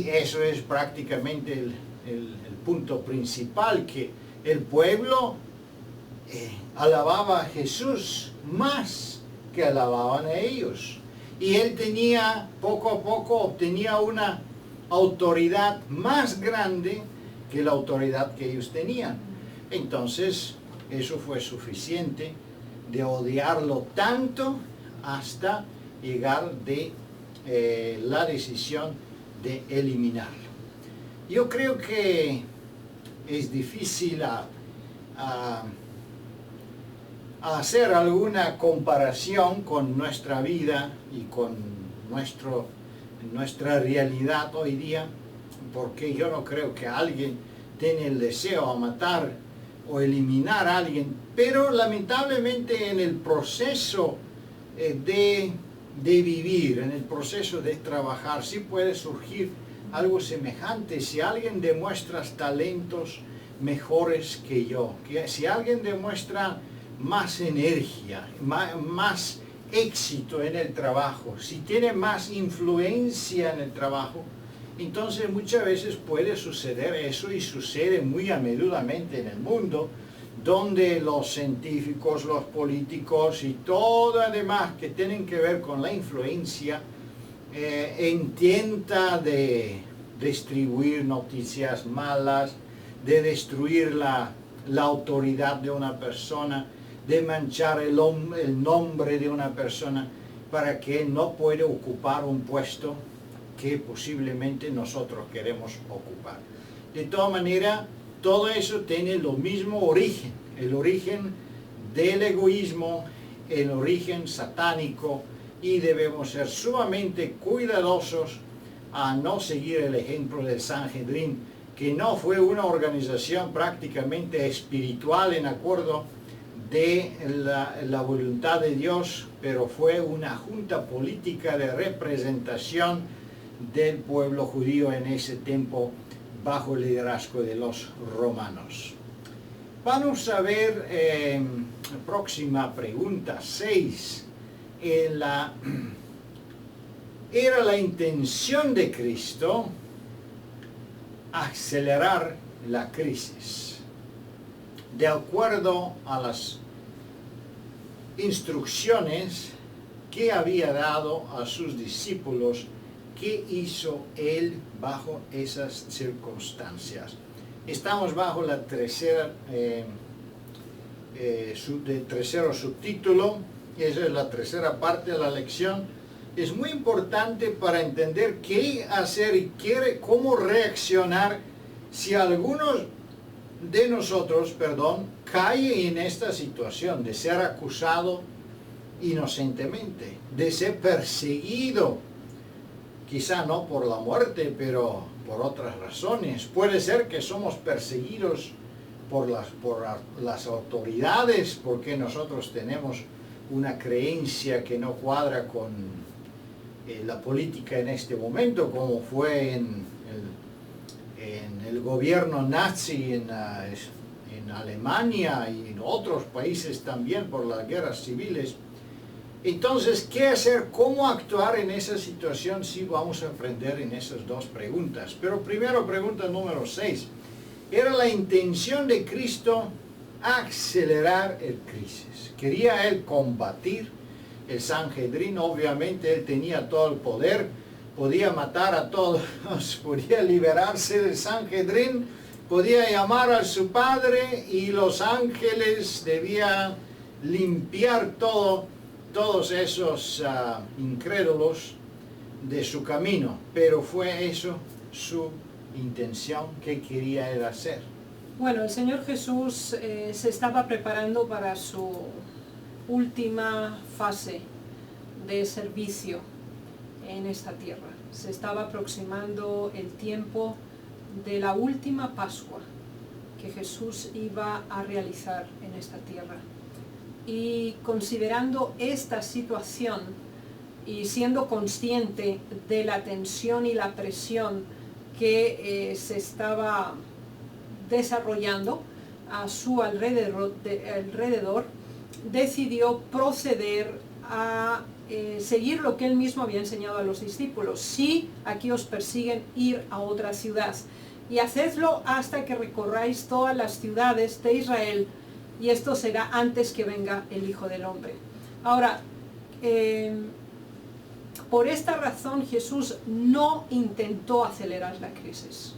eso es prácticamente el punto principal, que el pueblo alababa a Jesús más que alababan a ellos. Y él tenía, poco a poco, obtenía una autoridad más grande que la autoridad que ellos tenían. Entonces, eso fue suficiente de odiarlo tanto hasta llegar de la decisión de eliminarlo. Yo creo que es difícil hacer alguna comparación con nuestra vida y con nuestra realidad hoy día, porque yo no creo que alguien tenga el deseo a matar o eliminar a alguien, pero lamentablemente en el proceso de vivir, en el proceso de trabajar, sí puede surgir algo semejante. Si alguien demuestra talentos mejores que yo, si alguien demuestra más energía, más éxito en el trabajo, si tiene más influencia en el trabajo, entonces muchas veces puede suceder eso, y sucede muy a menudamente en el mundo, donde los científicos, los políticos y todo además que tienen que ver con la influencia, intenta de distribuir noticias malas, de destruir la autoridad de una persona, de manchar el nombre de una persona, para que no pueda ocupar un puesto que posiblemente nosotros queremos ocupar. De todas maneras, todo eso tiene lo mismo origen, el origen del egoísmo, el origen satánico, y debemos ser sumamente cuidadosos a no seguir el ejemplo del Sanhedrin, que no fue una organización prácticamente espiritual en acuerdo de la voluntad de Dios, pero fue una junta política de representación del pueblo judío en ese tiempo, bajo el liderazgo de los romanos. Vamos a ver la próxima pregunta, 6. Era la intención de Cristo acelerar la crisis. De acuerdo a las instrucciones que había dado a sus discípulos, ¿qué hizo él bajo esas circunstancias? Estamos bajo la tercero subtítulo. Esa es la tercera parte de la lección. es muy importante para entender qué hacer y cómo reaccionar si algunos de nosotros, cae en esta situación de ser acusado inocentemente, de ser perseguido, quizá no por la muerte, pero por otras razones. Puede ser que somos perseguidos por las autoridades porque nosotros tenemos una creencia que no cuadra con la política en este momento, como fue en el gobierno nazi en Alemania y en otros países también por las guerras civiles. Entonces, ¿qué hacer? ¿Cómo actuar en esa situación? Sí, vamos a aprender en esas dos preguntas. Pero primero, pregunta número 6. ¿Era la intención de Cristo acelerar el crisis? ¿Quería él combatir el Sanhedrin? Obviamente él tenía todo el poder, podía matar a todos, podía liberarse del Sanhedrin, podía llamar a su padre y los ángeles debían limpiar todos esos incrédulos de su camino. Pero ¿fue eso su intención? ¿Qué quería él hacer? Bueno, el Señor Jesús se estaba preparando para su última fase de servicio en esta tierra. Se estaba aproximando el tiempo de la última Pascua que Jesús iba a realizar en esta tierra. Y considerando esta situación y siendo consciente de la tensión y la presión que se estaba desarrollando a su alrededor, decidió proceder a seguir lo que él mismo había enseñado a los discípulos. Si aquí os persiguen, ir a otra ciudad y hacedlo hasta que recorráis todas las ciudades de Israel, y esto será antes que venga el Hijo del Hombre. Ahora, por esta razón Jesús no intentó acelerar la crisis,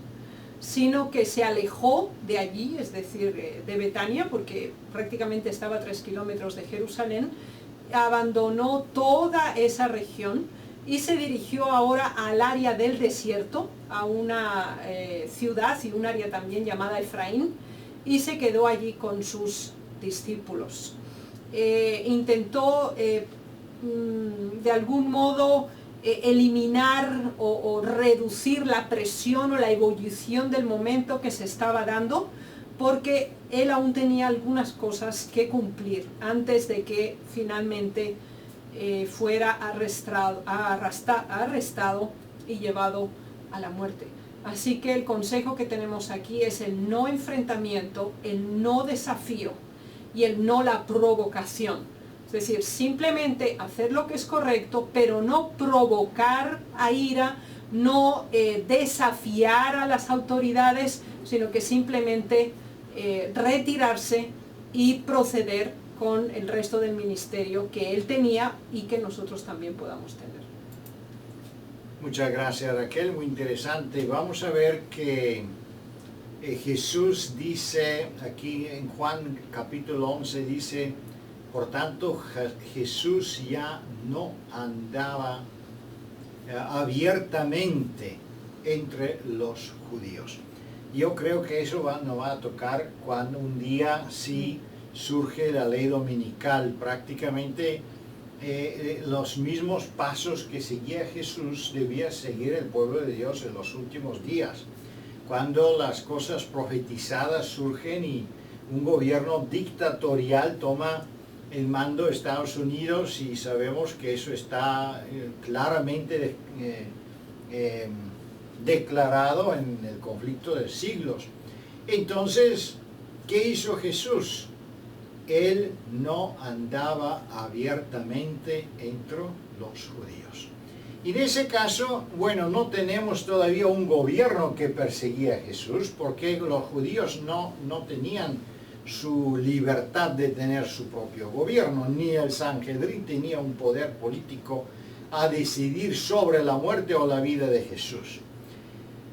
sino que se alejó de allí, es decir, de Betania, porque prácticamente estaba a 3 kilómetros de Jerusalén, abandonó toda esa región y se dirigió ahora al área del desierto, a una ciudad y un área también llamada Efraín, y se quedó allí con sus discípulos. Intentó de algún modo eliminar o reducir la presión o la ebullición del momento que se estaba dando, porque él aún tenía algunas cosas que cumplir antes de que finalmente fuera arrestado y llevado a la muerte. Así que el consejo que tenemos aquí es el no enfrentamiento, el no desafío y el no la provocación. Es decir, simplemente hacer lo que es correcto, pero no provocar a ira, no desafiar a las autoridades, sino que simplemente retirarse y proceder con el resto del ministerio que él tenía y que nosotros también podamos tener. Muchas gracias, Raquel, muy interesante. Vamos a ver que Jesús dice aquí en Juan capítulo 11, dice: por tanto, Jesús ya no andaba abiertamente entre los judíos. Yo creo que eso nos va a tocar cuando un día sí surge la ley dominical. Prácticamente los mismos pasos que seguía Jesús debía seguir el pueblo de Dios en los últimos días, cuando las cosas profetizadas surgen y un gobierno dictatorial toma el mando de Estados Unidos, y sabemos que eso está claramente declarado en el conflicto de siglos. Entonces, ¿qué hizo Jesús? Él no andaba abiertamente entre los judíos. Y en ese caso, bueno, no tenemos todavía un gobierno que perseguía a Jesús, porque los judíos no tenían su libertad de tener su propio gobierno, ni el Sanhedrin tenía un poder político a decidir sobre la muerte o la vida de Jesús.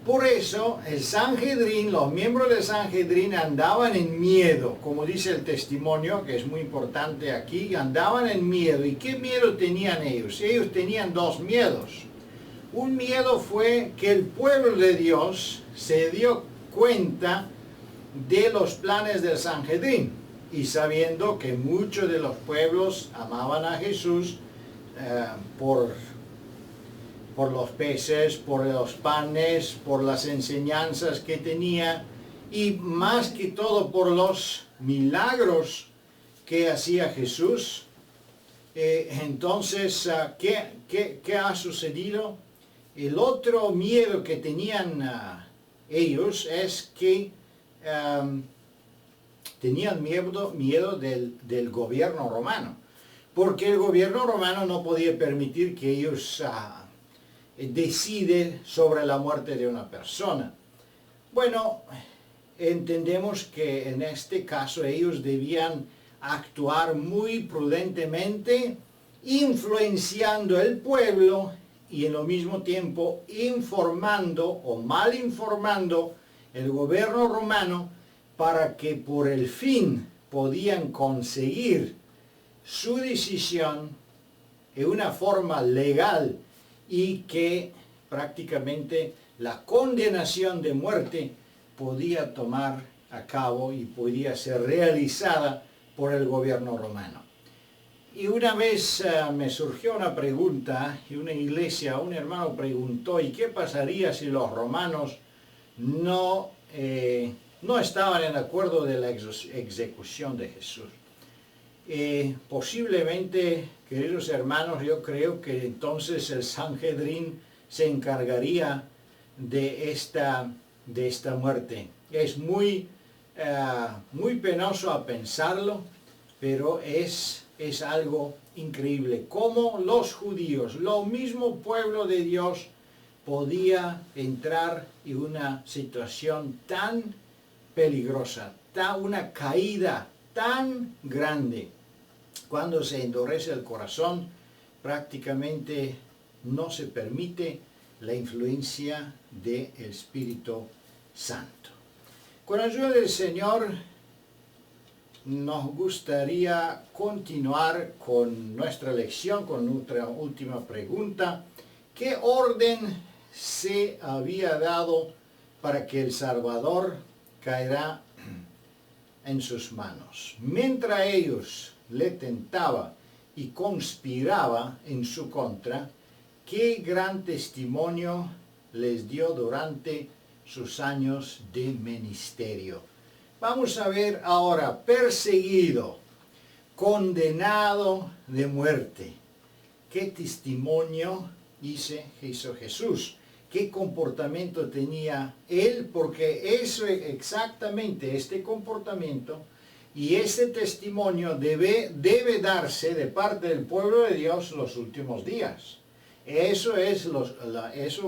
Por eso el Sanhedrin, los miembros del Sanhedrin andaban en miedo, como dice el testimonio, que es muy importante aquí, andaban en miedo. ¿Y qué miedo tenían ellos? Ellos tenían dos miedos. Un miedo fue que el pueblo de Dios se dio cuenta de los planes del Sanhedrin, y sabiendo que muchos de los pueblos amaban a Jesús por los peces, por los panes, por las enseñanzas que tenía, y más que todo por los milagros que hacía Jesús. Entonces, ¿qué ha sucedido? El otro miedo que tenían ellos es que tenían miedo del gobierno romano, porque el gobierno romano no podía permitir que ellos deciden sobre la muerte de una persona. Bueno, entendemos que en este caso ellos debían actuar muy prudentemente, influenciando el pueblo y en lo mismo tiempo informando o mal informando el gobierno romano, para que por el fin podían conseguir su decisión de una forma legal, y que prácticamente la condenación de muerte podía tomar a cabo y podía ser realizada por el gobierno romano. Y una vez me surgió una pregunta, y una iglesia, un hermano preguntó, ¿y qué pasaría si los romanos no estaban en acuerdo de la ejecución de Jesús? Posiblemente, queridos hermanos, yo creo que entonces el Sanhedrin se encargaría de esta muerte. Es muy penoso a pensarlo, pero es algo increíble. Cómo los judíos, lo mismo pueblo de Dios, podía entrar en una situación tan peligrosa, una caída tan grande. Cuando se endurece el corazón, prácticamente no se permite la influencia del Espíritu Santo. Con la ayuda del Señor, nos gustaría continuar con nuestra lección, con nuestra última pregunta. ¿Qué orden se había dado para que el Salvador caerá en sus manos? Mientras ellos le tentaba y conspiraba en su contra, qué gran testimonio les dio durante sus años de ministerio. Vamos a ver ahora: perseguido, condenado de muerte. ¿Qué testimonio hizo Jesús? ¿Qué comportamiento tenía él? Porque eso es exactamente este comportamiento y este testimonio debe darse de parte del pueblo de Dios los últimos días. Eso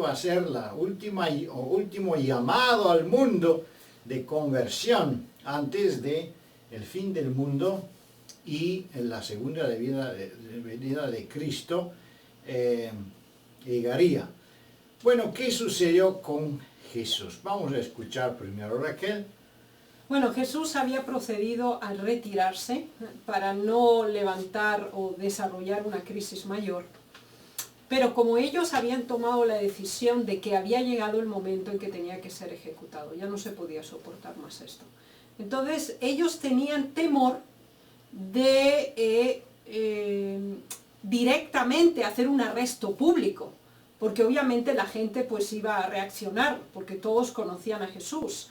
va a ser último llamado al mundo de conversión antes de el fin del mundo y en la segunda venida de Cristo llegaría. Bueno, ¿qué sucedió con Jesús? Vamos a escuchar primero, Raquel. Bueno, Jesús había procedido a retirarse para no levantar o desarrollar una crisis mayor. Pero como ellos habían tomado la decisión de que había llegado el momento en que tenía que ser ejecutado, ya no se podía soportar más esto. Entonces ellos tenían temor de directamente hacer un arresto público, porque obviamente la gente pues iba a reaccionar, porque todos conocían a Jesús.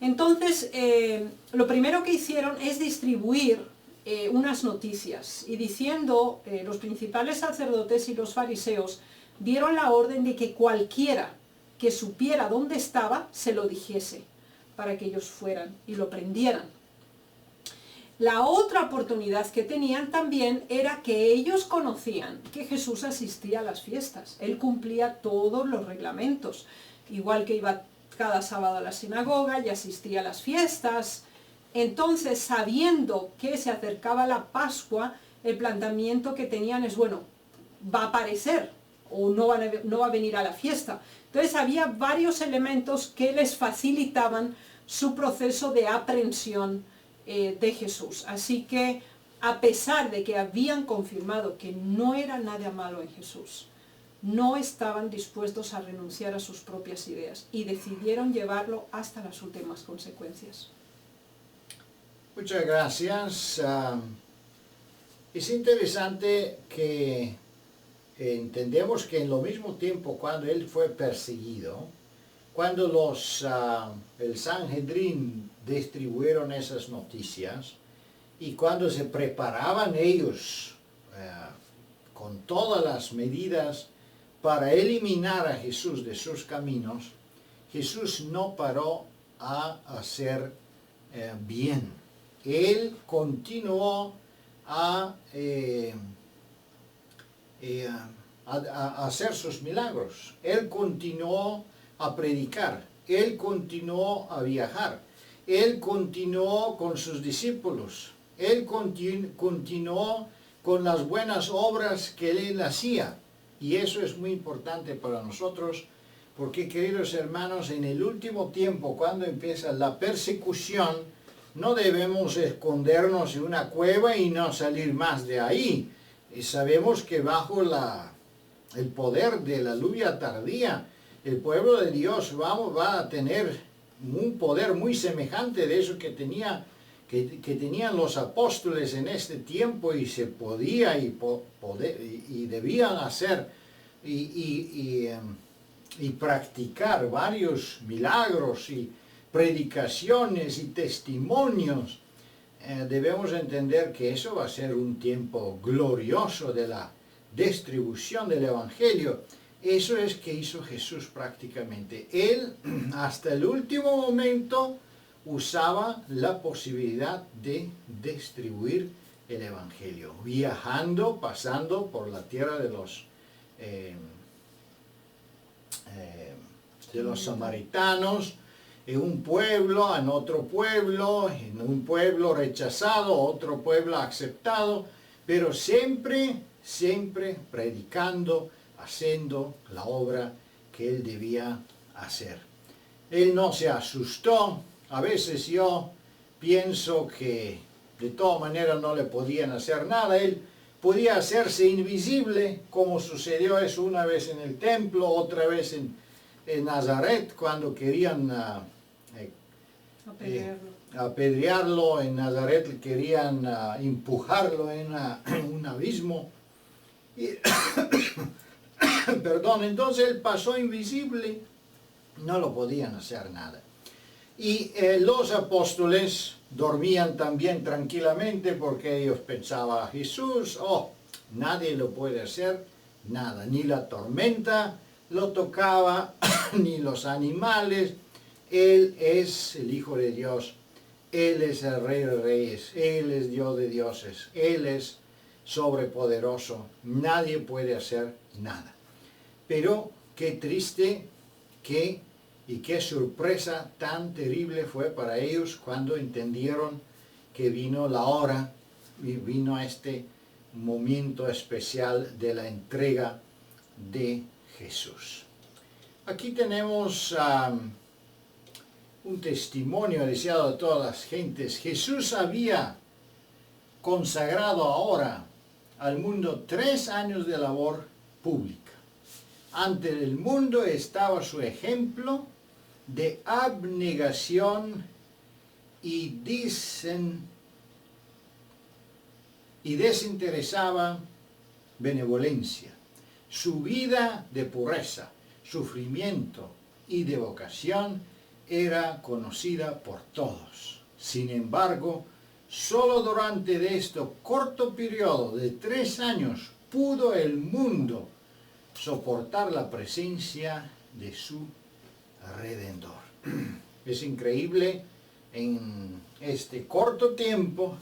Entonces lo primero que hicieron es distribuir unas noticias, y diciendo, los principales sacerdotes y los fariseos dieron la orden de que cualquiera que supiera dónde estaba, se lo dijese, para que ellos fueran y lo prendieran. La otra oportunidad que tenían también era que ellos conocían que Jesús asistía a las fiestas. Él cumplía todos los reglamentos, igual que iba cada sábado a la sinagoga y asistía a las fiestas. Entonces, sabiendo que se acercaba la Pascua, el planteamiento que tenían es, bueno, va a aparecer, o no va a venir a la fiesta. Entonces había varios elementos que les facilitaban su proceso de aprehensión de Jesús. Así que a pesar de que habían confirmado que no era nada malo en Jesús, no estaban dispuestos a renunciar a sus propias ideas y decidieron llevarlo hasta las últimas consecuencias. Muchas gracias. Es interesante que entendemos que en lo mismo tiempo cuando él fue perseguido, cuando el Sanhedrin distribuyeron esas noticias y cuando se preparaban ellos con todas las medidas para eliminar a Jesús de sus caminos, Jesús no paró a hacer bien. Él continuó a hacer sus milagros. Él continuó a predicar. Él continuó a viajar. Él continuó con sus discípulos. Él continuó con las buenas obras que él hacía. Y eso es muy importante para nosotros, porque, queridos hermanos, en el último tiempo, cuando empieza la persecución, no debemos escondernos en una cueva y no salir más de ahí. Y sabemos que bajo el poder de la lluvia tardía, el pueblo de Dios va a tener un poder muy semejante de eso que tenían los apóstoles en este tiempo, y se podía y debían hacer y practicar varios milagros y predicaciones y testimonios. Debemos entender que eso va a ser un tiempo glorioso de la distribución del Evangelio. Eso es que hizo Jesús prácticamente. Él hasta el último momento usaba la posibilidad de distribuir el Evangelio, viajando, pasando por la tierra de los samaritanos, en un pueblo, en otro pueblo, en un pueblo rechazado, otro pueblo aceptado, pero siempre predicando, haciendo la obra que él debía hacer. Él no se asustó. A veces yo pienso que de todas maneras no le podían hacer nada. Él podía hacerse invisible, como sucedió eso una vez en el templo, otra vez en Nazaret, cuando querían apedrearlo. En Nazaret querían empujarlo en un abismo. Perdón, entonces él pasó invisible, no lo podían hacer nada. Y los apóstoles dormían también tranquilamente, porque ellos pensaban: Jesús, nadie lo puede hacer nada, ni la tormenta lo tocaba, ni los animales. Él es el Hijo de Dios, Él es el Rey de Reyes, Él es Dios de dioses, Él es sobrepoderoso, nadie puede hacer nada. Pero qué triste y qué sorpresa tan terrible fue para ellos cuando entendieron que vino la hora, y vino este momento especial de la entrega de Jesús. Aquí tenemos un testimonio deseado de todas las gentes. Jesús había consagrado ahora al mundo 3 años de labor pública. Ante el mundo estaba su ejemplo de abnegación y desinteresada benevolencia. Su vida de pureza, sufrimiento y devoción era conocida por todos. Sin embargo, solo durante este corto periodo de 3 años pudo el mundo soportar la presencia de su Redentor. Es increíble en este corto tiempo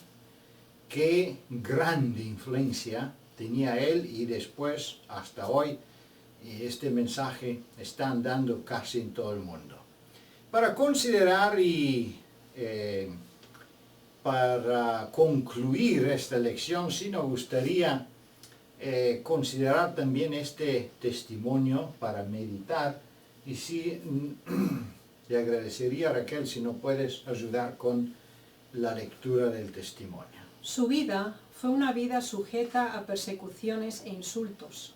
qué grande influencia tenía él, y después hasta hoy este mensaje está andando casi en todo el mundo. Para considerar y para concluir esta lección, sí nos gustaría considerar también este testimonio para meditar. Y sí, te agradecería, Raquel, si no puedes ayudar con la lectura del testimonio. Su vida fue una vida sujeta a persecuciones e insultos,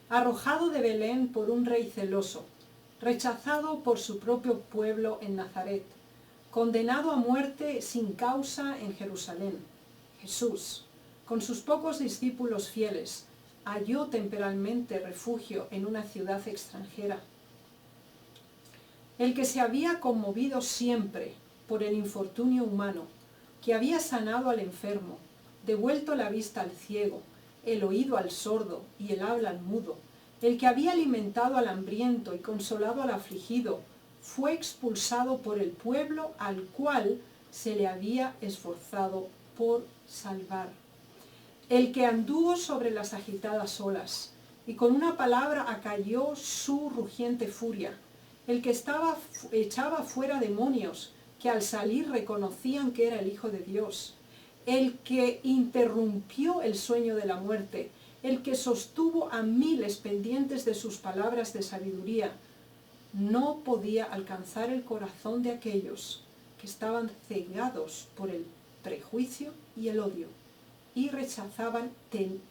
arrojado de Belén por un rey celoso, rechazado por su propio pueblo en Nazaret, condenado a muerte sin causa en Jerusalén. Jesús, con sus pocos discípulos fieles, halló temporalmente refugio en una ciudad extranjera. El que se había conmovido siempre por el infortunio humano, que había sanado al enfermo, devuelto la vista al ciego, el oído al sordo y el habla al mudo, el que había alimentado al hambriento y consolado al afligido, fue expulsado por el pueblo al cual se le había esforzado por salvar. El que anduvo sobre las agitadas olas y con una palabra acalló su rugiente furia, el que echaba fuera demonios, que al salir reconocían que era el Hijo de Dios, el que interrumpió el sueño de la muerte, el que sostuvo a miles pendientes de sus palabras de sabiduría, no podía alcanzar el corazón de aquellos que estaban cegados por el prejuicio y el odio y rechazaban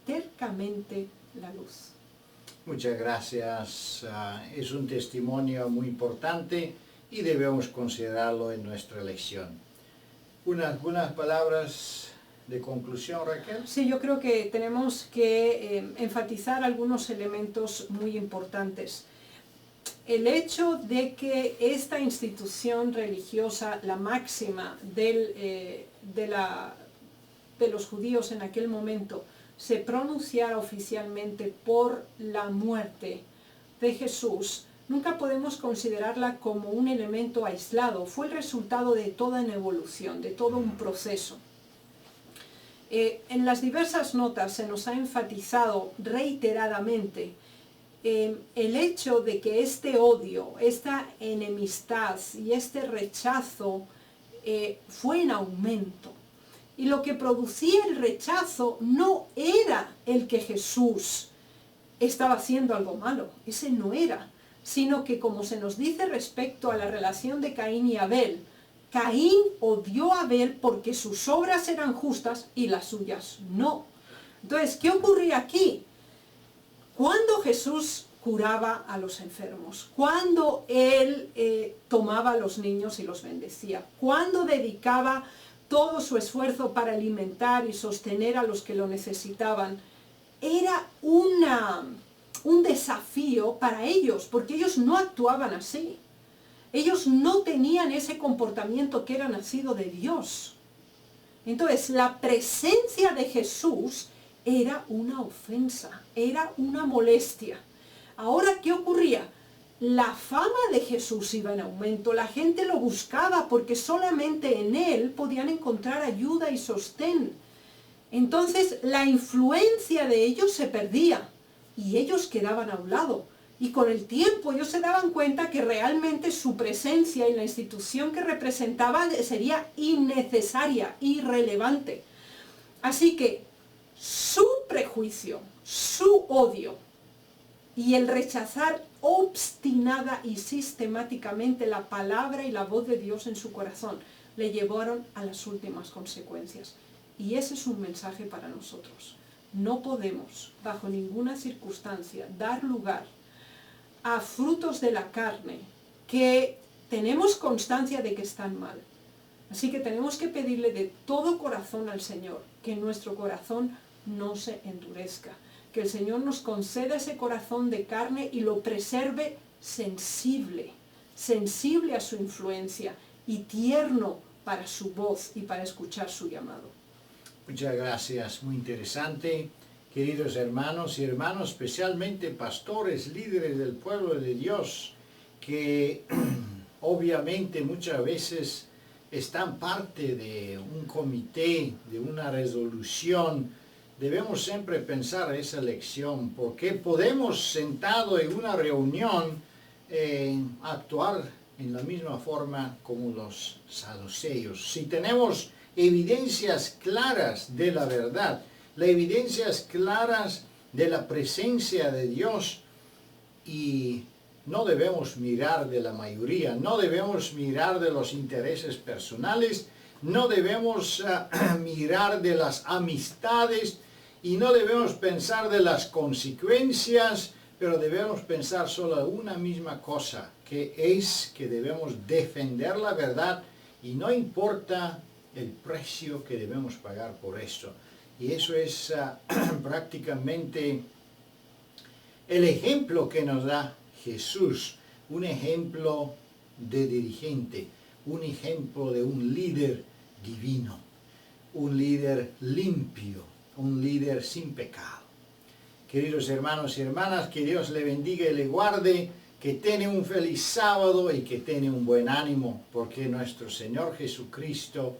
tercamente la luz. Muchas gracias. Es un testimonio muy importante y debemos considerarlo en nuestra lección. Algunas palabras de conclusión, Raquel. Sí, yo creo que tenemos que enfatizar algunos elementos muy importantes. El hecho de que esta institución religiosa, la máxima de los judíos en aquel momento, se pronunciara oficialmente por la muerte de Jesús, nunca podemos considerarla como un elemento aislado. Fue el resultado de toda una evolución, de todo un proceso. En las diversas notas se nos ha enfatizado reiteradamente el hecho de que este odio, esta enemistad y este rechazo fue en aumento. Y lo que producía el rechazo no era el que Jesús estaba haciendo algo malo, ese no era, sino que, como se nos dice respecto a la relación de Caín y Abel, Caín odió a Abel porque sus obras eran justas y las suyas no. Entonces, ¿qué ocurría aquí? Cuando Jesús curaba a los enfermos, cuando Él tomaba a los niños y los bendecía, cuando dedicaba todo su esfuerzo para alimentar y sostener a los que lo necesitaban, era un desafío para ellos, porque ellos no actuaban así. Ellos no tenían ese comportamiento que era nacido de Dios. Entonces, la presencia de Jesús era una ofensa, era una molestia. Ahora, ¿qué ocurría? La fama de Jesús iba en aumento, la gente lo buscaba porque solamente en Él podían encontrar ayuda y sostén. Entonces, la influencia de ellos se perdía y ellos quedaban a un lado. Y con el tiempo ellos se daban cuenta que realmente su presencia y la institución que representaban sería innecesaria, irrelevante. Así que su prejuicio, su odio y el rechazar obstinada y sistemáticamente la palabra y la voz de Dios en su corazón le llevaron a las últimas consecuencias. Y ese es un mensaje para nosotros. No podemos, bajo ninguna circunstancia, dar lugar a frutos de la carne que tenemos constancia de que están mal. Así que tenemos que pedirle de todo corazón al Señor que nuestro corazón no se endurezca, que el Señor nos conceda ese corazón de carne y lo preserve sensible a su influencia y tierno para su voz y para escuchar su llamado. Muchas gracias, muy interesante. Queridos hermanos y hermanas, especialmente pastores, líderes del pueblo de Dios, que obviamente muchas veces están parte de un comité, de una resolución, debemos siempre pensar esa lección, porque podemos sentado en una reunión actuar en la misma forma como los saduceos. Si tenemos evidencias claras de la verdad, las evidencias claras de la presencia de Dios y no debemos mirar de la mayoría, no debemos mirar de los intereses personales, no debemos mirar de las amistades y no debemos pensar de las consecuencias, pero debemos pensar solo una misma cosa, que es que debemos defender la verdad y no importa el precio que debemos pagar por esto. Y eso es prácticamente el ejemplo que nos da Jesús, un ejemplo de dirigente, un ejemplo de un líder divino, un líder limpio, un líder sin pecado. Queridos hermanos y hermanas, que Dios le bendiga y le guarde, que tenga un feliz sábado y que tenga un buen ánimo, porque nuestro Señor Jesucristo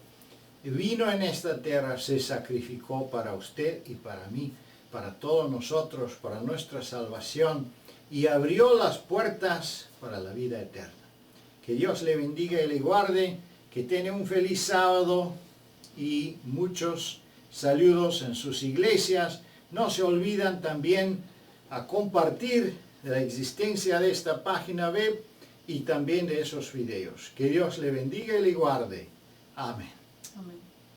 vino en esta tierra, se sacrificó para usted y para mí, para todos nosotros, para nuestra salvación, y abrió las puertas para la vida eterna. Que Dios le bendiga y le guarde, que tenga un feliz sábado y muchos saludos en sus iglesias. No se olvidan también a compartir la existencia de esta página web y también de esos videos. Que Dios le bendiga y le guarde. Amén. Amén.